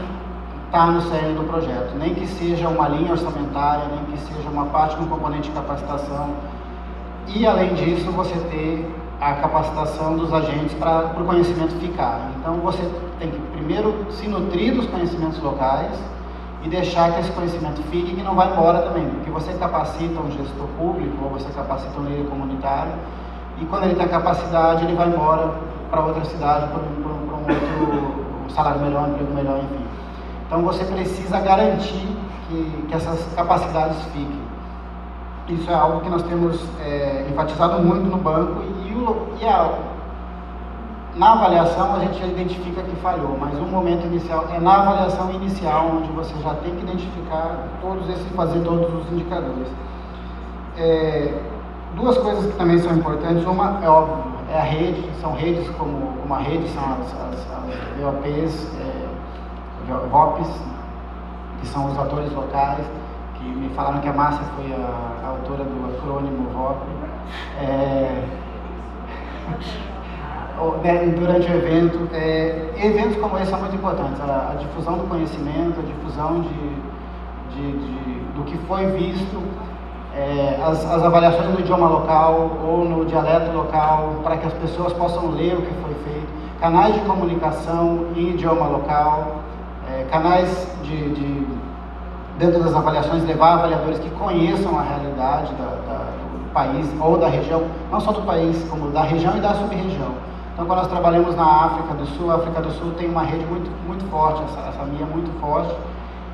Speaker 5: estar no cerne do projeto. Nem que seja uma linha orçamentária, nem que seja uma parte do componente de capacitação. E, além disso, você ter a capacitação dos agentes para o conhecimento ficar. Então, você tem que primeiro se nutrir dos conhecimentos locais e deixar que esse conhecimento fique e que não vai embora também, porque você capacita um gestor público ou você capacita um líder comunitário e quando ele tem capacidade ele vai embora para outra cidade por um outro salário melhor, um emprego melhor, enfim. Então, você precisa garantir que essas capacidades fiquem. Isso é algo que nós temos enfatizado muito no banco na avaliação a gente já identifica que falhou, mas o momento inicial é na avaliação inicial, onde você já tem que identificar fazer todos os indicadores. Duas coisas que também são importantes, uma é óbvio, é a rede, são redes como a rede, são as VOPs, VOPs, que são os atores locais, que me falaram que a Márcia foi a autora do acrônimo VOP. durante o evento. Eventos como esse são muito importantes. A difusão do conhecimento, a difusão do que foi visto, as avaliações no idioma local ou no dialeto local, para que as pessoas possam ler o que foi feito, canais de comunicação em idioma local, canais dentro das avaliações, levar avaliadores que conheçam a realidade do país ou da região, não só do país, como da região e da sub-região. Então, quando nós trabalhamos na África do Sul, a África do Sul tem uma rede muito forte, essa MIA muito forte,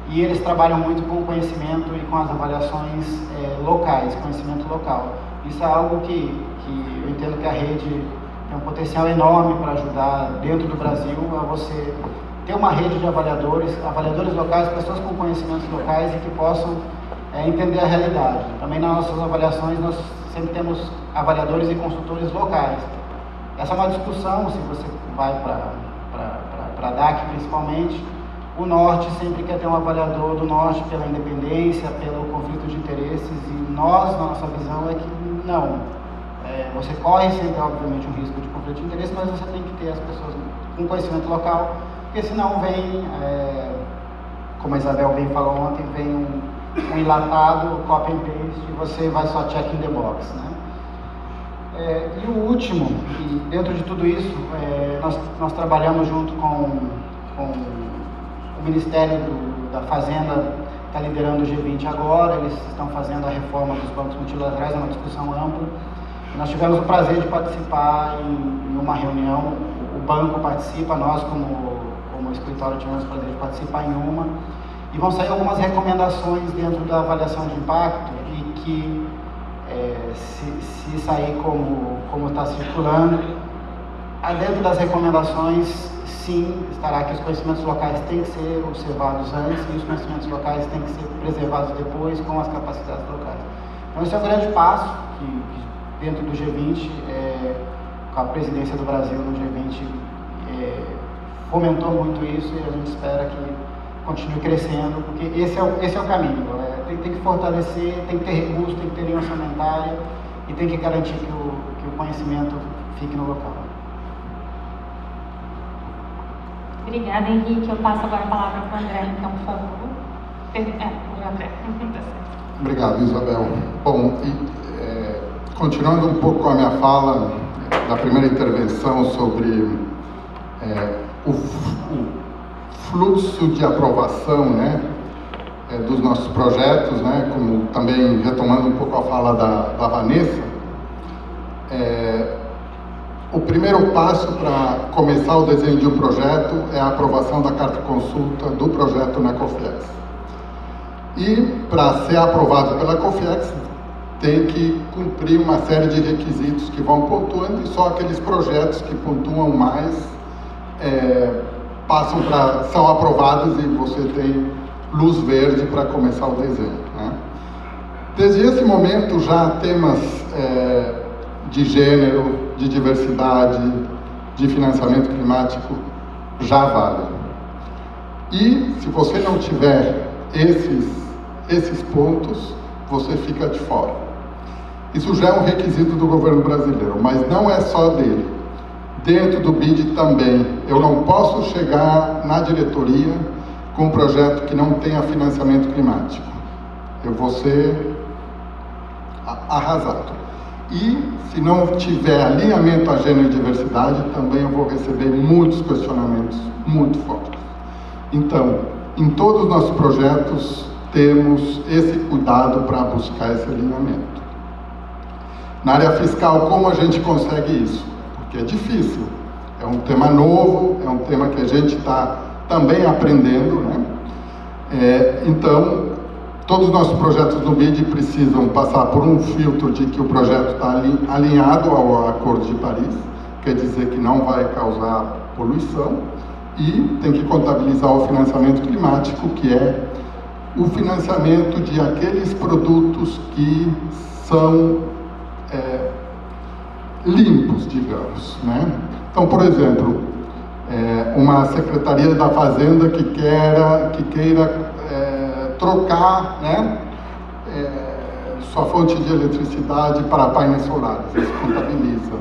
Speaker 5: e eles trabalham muito com o conhecimento e com as avaliações locais, conhecimento local. Isso é algo que eu entendo que a rede tem um potencial enorme para ajudar dentro do Brasil a você ter uma rede de avaliadores locais, pessoas com conhecimentos locais e que possam entender a realidade. Também nas nossas avaliações nós sempre temos avaliadores e consultores locais. Essa é uma discussão, se você vai para a DAC principalmente, o Norte sempre quer ter um avaliador do Norte pela independência, pelo conflito de interesses, e nós, na nossa visão, é que não. Você corre sempre, obviamente, um risco de conflito de interesse, mas você tem que ter as pessoas com conhecimento local, porque senão vem, como a Isabel bem falou ontem, vem um enlatado, copy and paste, e você vai só check in the box, né? E o último, e dentro de tudo isso, nós trabalhamos junto com o Ministério da Fazenda, está liderando o G20 agora, eles estão fazendo a reforma dos bancos multilaterais, é uma discussão ampla. Nós tivemos o prazer de participar em uma reunião, o banco participa, nós como escritório tivemos o prazer de participar em uma, e vão sair algumas recomendações dentro da avaliação de impacto, e que se sair como está circulando, dentro das recomendações, sim, estará que os conhecimentos locais têm que ser observados antes e os conhecimentos locais têm que ser preservados depois com as capacidades locais. Então esse é um grande passo que dentro do G20, com a presidência do Brasil no G20, fomentou muito isso, e a gente espera que continue crescendo, porque esse é o caminho. Tem que fortalecer, tem que ter recurso, tem que ter linha orçamentária e tem que garantir que o conhecimento fique no local.
Speaker 3: Obrigada, Henrique. Eu passo agora a palavra para o André, então, por favor. O André.
Speaker 6: Obrigado, Isabel. Bom, continuando um pouco com a minha fala da primeira intervenção sobre o fluxo de aprovação, né, dos nossos projetos, né, como também retomando um pouco a fala da Vanessa, o primeiro passo para começar o desenho de um projeto é a aprovação da carta consulta do projeto na COFIEX. E para ser aprovado pela COFIEX, tem que cumprir uma série de requisitos que vão pontuando, e só aqueles projetos que pontuam mais são aprovados e você tem luz verde para começar o desenho, né? Desde esse momento, já temas de gênero, de diversidade, de financiamento climático já valem. E se você não tiver esses pontos, você fica de fora. Isso já é um requisito do governo brasileiro, mas não é só dele. Dentro do BID também, eu não posso chegar na diretoria com um projeto que não tenha financiamento climático. Eu vou ser arrasado. E se não tiver alinhamento a gênero e diversidade, também eu vou receber muitos questionamentos muito fortes. Então, em todos os nossos projetos, temos esse cuidado para buscar esse alinhamento. Na área fiscal, como a gente consegue isso? Porque é difícil, é um tema novo, é um tema que a gente está também aprendendo, né? Então, todos os nossos projetos no BID precisam passar por um filtro de que o projeto está alinhado ao Acordo de Paris, quer dizer que não vai causar poluição, e tem que contabilizar o financiamento climático, que é o financiamento de aqueles produtos que são limpos, digamos, né? Então, por exemplo, uma Secretaria da Fazenda que queira trocar, né, sua fonte de eletricidade para painéis solares, isso contabiliza.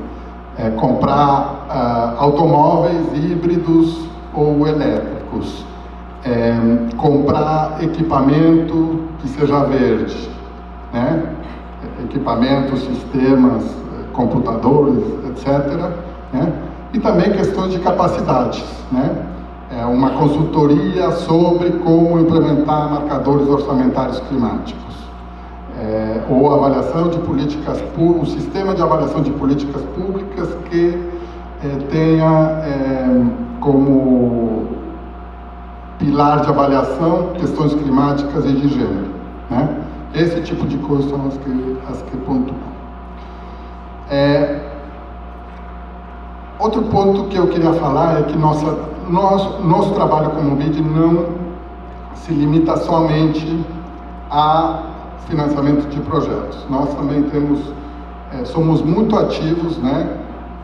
Speaker 6: comprar automóveis híbridos ou elétricos, comprar equipamento que seja verde, né? Equipamentos, sistemas, computadores, etc., né? E também questões de capacidades, né? Uma consultoria sobre como implementar marcadores orçamentários climáticos, ou avaliação de políticas públicas, um sistema de avaliação de políticas públicas que tenha como pilar de avaliação questões climáticas e de gênero, né? Esse tipo de coisas são as que pontuam. Outro ponto que eu queria falar é que nosso trabalho como BID não se limita somente a financiamento de projetos. Nós também somos muito ativos, né,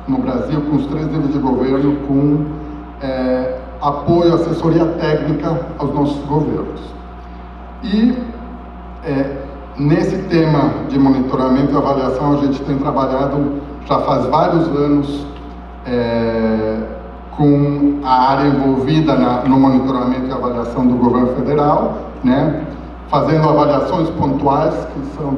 Speaker 6: no Brasil, com os 3 níveis de governo, com apoio, assessoria técnica aos nossos governos. E nesse tema de monitoramento e avaliação, a gente tem trabalhado já faz vários anos com a área envolvida no monitoramento e avaliação do governo federal, né, fazendo avaliações pontuais que são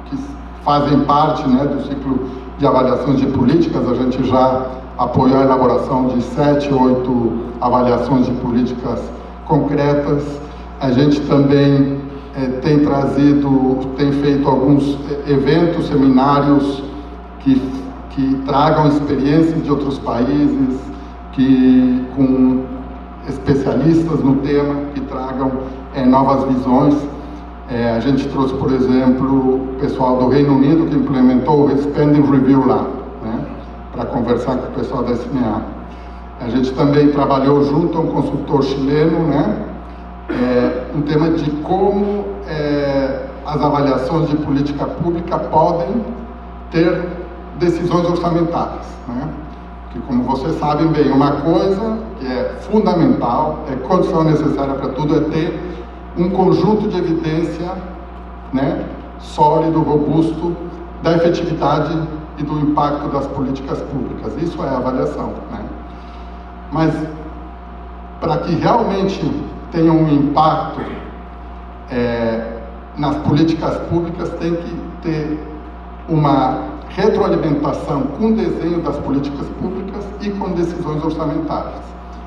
Speaker 6: que fazem parte, né, do ciclo de avaliações de políticas. A gente já apoiou a elaboração de 7, 8 avaliações de políticas concretas. A gente também tem feito alguns eventos, seminários que tragam experiências de outros países, com especialistas no tema, que tragam novas visões. A gente trouxe, por exemplo, o pessoal do Reino Unido, que implementou o Spending Review lá, né, para conversar com o pessoal da SMA. A gente também trabalhou junto a um consultor chileno, né, um tema de como as avaliações de política pública podem ter decisões orçamentárias, né? Que, como vocês sabem bem, uma coisa que é fundamental, condição necessária para tudo, é ter um conjunto de evidência, né, sólido, robusto, da efetividade e do impacto das políticas públicas. Isso é avaliação, né? Mas, para que realmente tenha um impacto nas políticas públicas, tem que ter uma retroalimentação com desenho das políticas públicas e com decisões orçamentárias.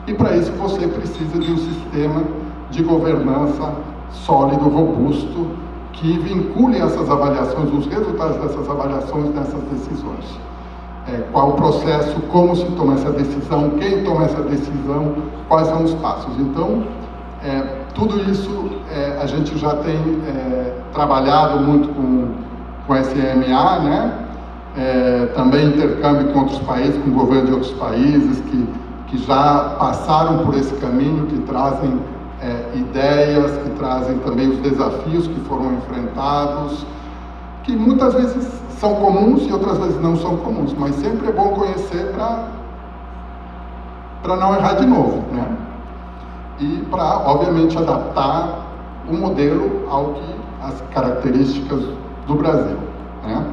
Speaker 6: E para isso você precisa de um sistema de governança sólido, robusto, que vincule essas avaliações, os resultados dessas avaliações nessas decisões. Qual o processo, como se toma essa decisão, quem toma essa decisão, quais são os passos. Então, tudo isso a gente já tem trabalhado muito com a SMA, né? Também intercâmbio com outros países, com o governo de outros países que já passaram por esse caminho, que trazem ideias, que trazem também os desafios que foram enfrentados, que muitas vezes são comuns e outras vezes não são comuns, mas sempre é bom conhecer para não errar de novo, né? E para, obviamente, adaptar o modelo às características do Brasil, né?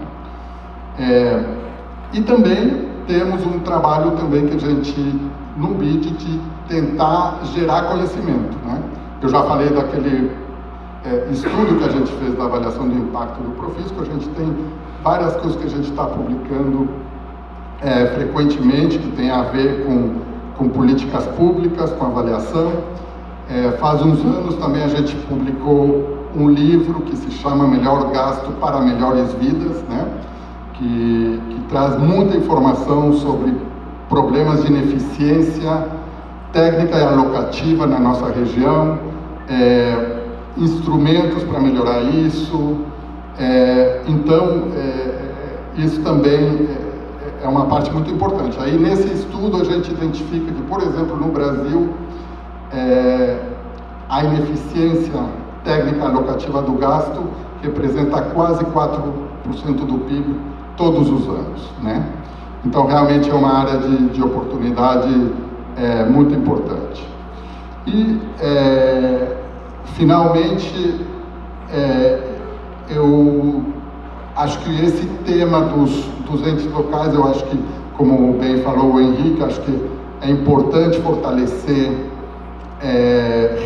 Speaker 6: E também temos um trabalho também que a gente, no BID, de tentar gerar conhecimento, né? Eu já falei daquele estudo que a gente fez da avaliação do impacto do Profisco. A gente tem várias coisas que a gente está publicando frequentemente, que tem a ver com políticas públicas, com avaliação. Faz uns anos também a gente publicou um livro que se chama Melhor Gasto para Melhores Vidas, né? Que traz muita informação sobre problemas de ineficiência técnica e alocativa na nossa região, instrumentos para melhorar isso. Então, isso também é uma parte muito importante. Aí, nesse estudo, a gente identifica que, por exemplo, no Brasil, a ineficiência técnica alocativa do gasto representa quase 4% do PIB todos os anos, né? Então, realmente é uma área de oportunidade muito importante. E, finalmente, eu acho que esse tema dos entes locais, eu acho que, como bem falou o Henrique, acho que é importante fortalecer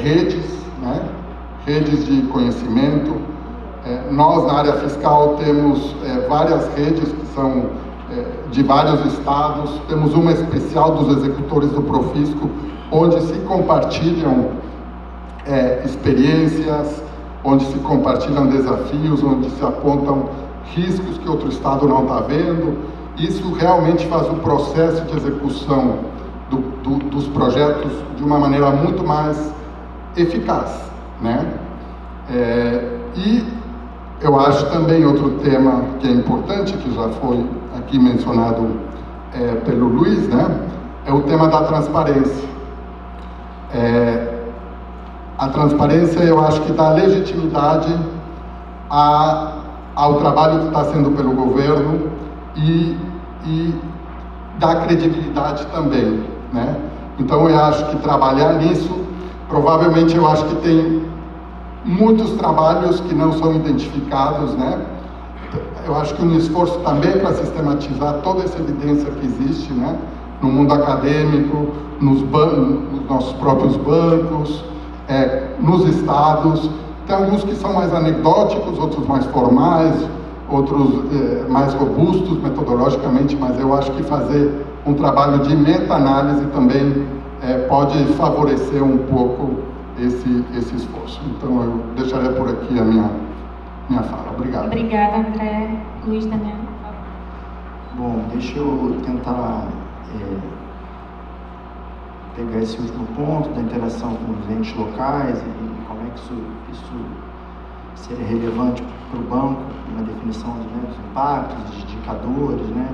Speaker 6: redes, né? Redes de conhecimento. Nós, na área fiscal, temos várias redes que são de vários estados. Temos uma especial dos executores do Profisco, onde se compartilham experiências, onde se compartilham desafios, onde se apontam riscos que outro estado não está vendo. Isso realmente faz o processo de execução dos projetos de uma maneira muito mais eficaz, né? E eu acho também outro tema que é importante, que já foi aqui mencionado pelo Luiz, né? É o tema da transparência. A transparência, eu acho que dá legitimidade ao trabalho que está sendo pelo governo e dá credibilidade também, né? Então eu acho que trabalhar nisso, provavelmente eu acho que tem muitos trabalhos que não são identificados, né? Eu acho que um esforço também para sistematizar toda essa evidência que existe, né? No mundo acadêmico, nos nossos próprios bancos, nos estados. Tem alguns que são mais anecdóticos, outros mais formais, outros mais robustos metodologicamente, mas eu acho que fazer um trabalho de meta-análise também pode favorecer um pouco esse esforço. Então eu deixaria por aqui a minha fala. Obrigado.
Speaker 3: Obrigada, André. Luiz Daniel.
Speaker 7: Bom, deixa eu tentar pegar esse último ponto da interação com os entes locais e como é que isso seria relevante para o banco na definição dos impactos, dos indicadores, né?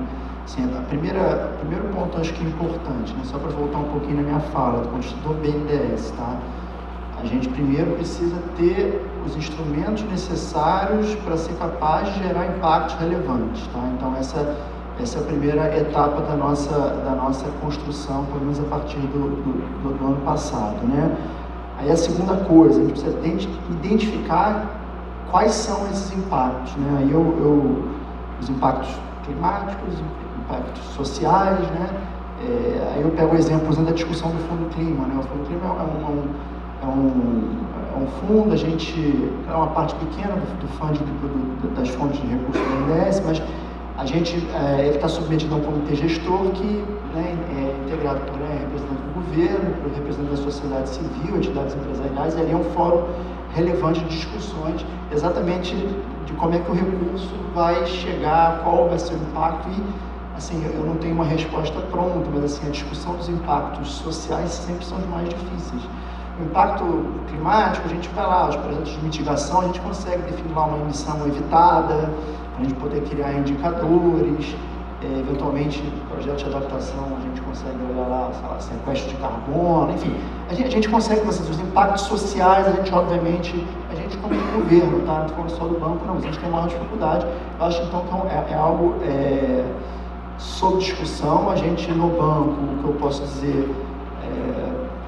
Speaker 7: Assim, o primeiro ponto acho que é importante, né? Só para voltar um pouquinho na minha fala, do BNDES, tá? A gente primeiro precisa ter os instrumentos necessários para ser capaz de gerar impactos relevantes, tá? Então essa é a primeira etapa da nossa construção, pelo menos a partir do ano passado, né? Aí a segunda coisa, a gente precisa identificar quais são esses impactos, né? Aí os impactos climáticos, impactos sociais, né? Aí eu pego o exemplo, por exemplo, da discussão do Fundo Clima, né? O Fundo Clima é um fundo, a gente é uma parte pequena do fundo das fontes de recursos do BNDES, mas ele está submetido a um comitê gestor que, né, é integrado por representante do governo, por representante da sociedade civil, entidades empresariais, e ali é um fórum relevante de discussões exatamente de como é que o recurso vai chegar, qual vai ser o impacto. E assim, eu não tenho uma resposta pronta, mas assim, a discussão dos impactos sociais sempre são os mais difíceis. O impacto climático, a gente vai lá, os projetos de mitigação, a gente consegue definir lá uma emissão evitada, a gente poder criar indicadores, eventualmente projetos de adaptação, a gente consegue olhar lá, sei lá, sequestro de carbono, enfim, a gente consegue, os impactos sociais, a gente obviamente, como governo, tá? Não estou falando só do banco, não, a gente tem maior dificuldade. Eu acho então que é algo sob discussão. A gente no banco, o que eu posso dizer,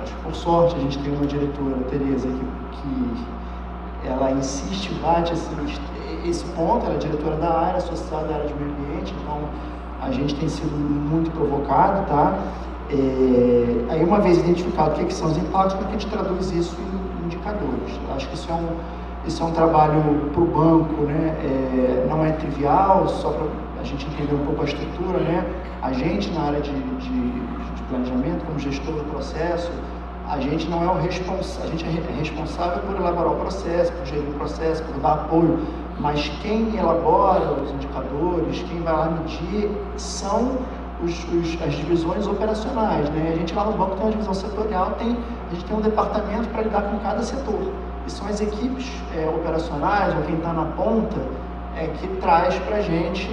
Speaker 7: acho que por sorte a gente tem uma diretora, a Tereza, que ela insiste, bate esse ponto, ela é diretora da área, associada à área de meio ambiente, então a gente tem sido muito provocado, tá? Aí uma vez identificado o que são os impactos, como é que a gente traduz isso em indicadores? Eu acho que isso é um trabalho para o banco, né? Não é trivial, só para a gente entender um pouco a estrutura, né? A gente na área de planejamento, como gestor do processo, a gente não é o responsável, a gente é responsável por elaborar o processo, por gerir o processo, por dar apoio, mas quem elabora os indicadores, quem vai lá medir, são as divisões operacionais, né? A gente lá no banco tem uma divisão setorial, a gente tem um departamento para lidar com cada setor. E são as equipes operacionais, ou quem está na ponta, que traz para a gente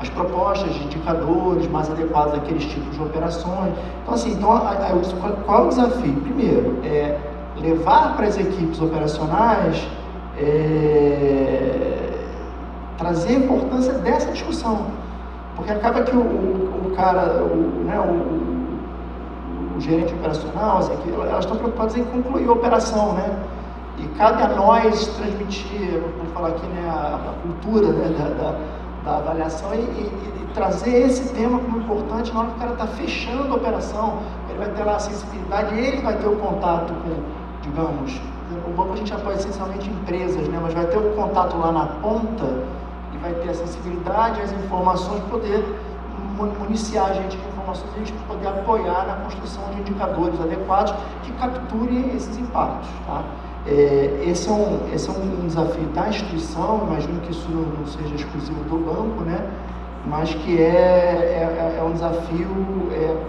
Speaker 7: as propostas de indicadores mais adequados àqueles tipos de operações. Então, assim, qual é o desafio? Primeiro, levar para as equipes operacionais, trazer a importância dessa discussão. Porque acaba que o gerente operacional, elas estão preocupadas em concluir a operação, né? E cabe a nós transmitir, vamos falar aqui, né, a cultura, né, da avaliação e trazer esse tema como importante na hora que o cara está fechando a operação. Ele vai ter lá a sensibilidade, ele vai ter o contato com, digamos, o banco a gente apoia essencialmente empresas, né, mas vai ter o contato lá na ponta e vai ter a sensibilidade, as informações, poder municiar a gente de informações, a gente poder apoiar na construção de indicadores adequados que capturem esses impactos. Tá? Esse é um desafio da instituição, imagino que isso não seja exclusivo do banco, né? Mas que é um desafio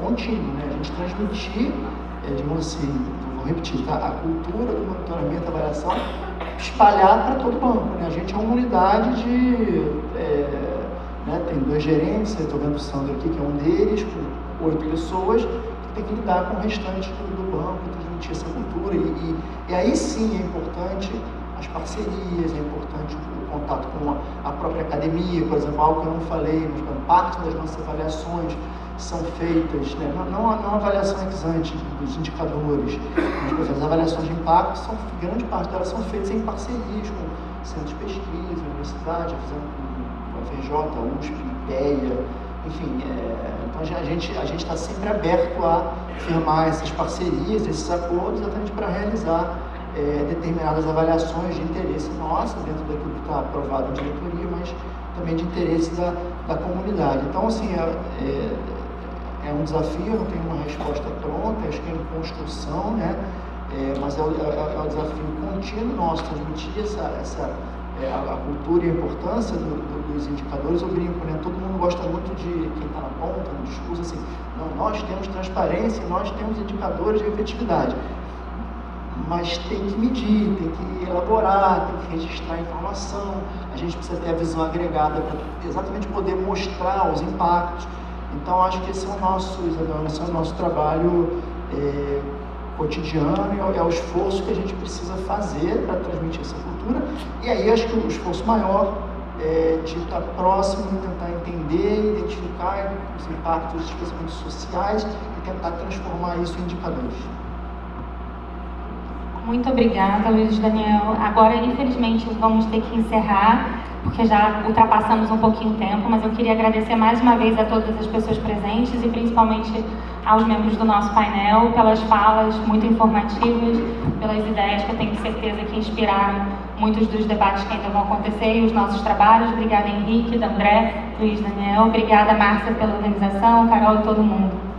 Speaker 7: contínuo, né? A gente transmitir, digamos assim, vou repetir, tá? A cultura do monitoramento e avaliação, espalhar para todo o banco, né? A gente é uma unidade de... né? Tem 2 gerentes, eu estou vendo o Sandro aqui, que é um deles, com 8 pessoas, que tem que lidar com o restante do banco, transmitir essa cultura. E aí sim é importante as parcerias, é importante o contato com a própria academia, por exemplo, algo que eu não falei, mas parte das nossas avaliações são feitas, né? não a avaliação ex ante dos indicadores, mas as avaliações de impacto, grande parte delas são feitas em parcerias com centros de pesquisa, universidade, com a FRJ, USP, IPEA, enfim, então a gente está sempre aberto a firmar essas parcerias, esses acordos, exatamente para realizar determinadas avaliações de interesse nosso, dentro daquilo que está aprovado em diretoria, mas também de interesse da comunidade. Então, assim, é um desafio, eu não tenho uma resposta pronta, acho que é em construção, né? Mas é um desafio contínuo nosso, transmitir a cultura e a importância dos indicadores. Eu brinco, né? Todo mundo gosta muito de quem está na ponta, no discurso, assim, não, nós temos transparência, nós temos indicadores de efetividade. Mas tem que medir, tem que elaborar, tem que registrar a informação, a gente precisa ter a visão agregada para exatamente poder mostrar os impactos. Então, acho que esse é o nosso, Isabel, esse é o nosso trabalho cotidiano, é o esforço que a gente precisa fazer para transmitir essa cultura. E aí, acho que o esforço maior de estar próximo, tentar entender, identificar os impactos, especialmente sociais, e tentar transformar isso em indicadores.
Speaker 3: Muito obrigada, Luiz Daniel. Agora, infelizmente, vamos ter que encerrar, porque já ultrapassamos um pouquinho o tempo, mas eu queria agradecer mais uma vez a todas as pessoas presentes e principalmente aos membros do nosso painel pelas falas muito informativas, pelas ideias que eu tenho certeza que inspiraram muitos dos debates que ainda vão acontecer e os nossos trabalhos. Obrigada, Henrique, André, Luiz Daniel. Obrigada, Márcia, pela organização, Carol e todo mundo.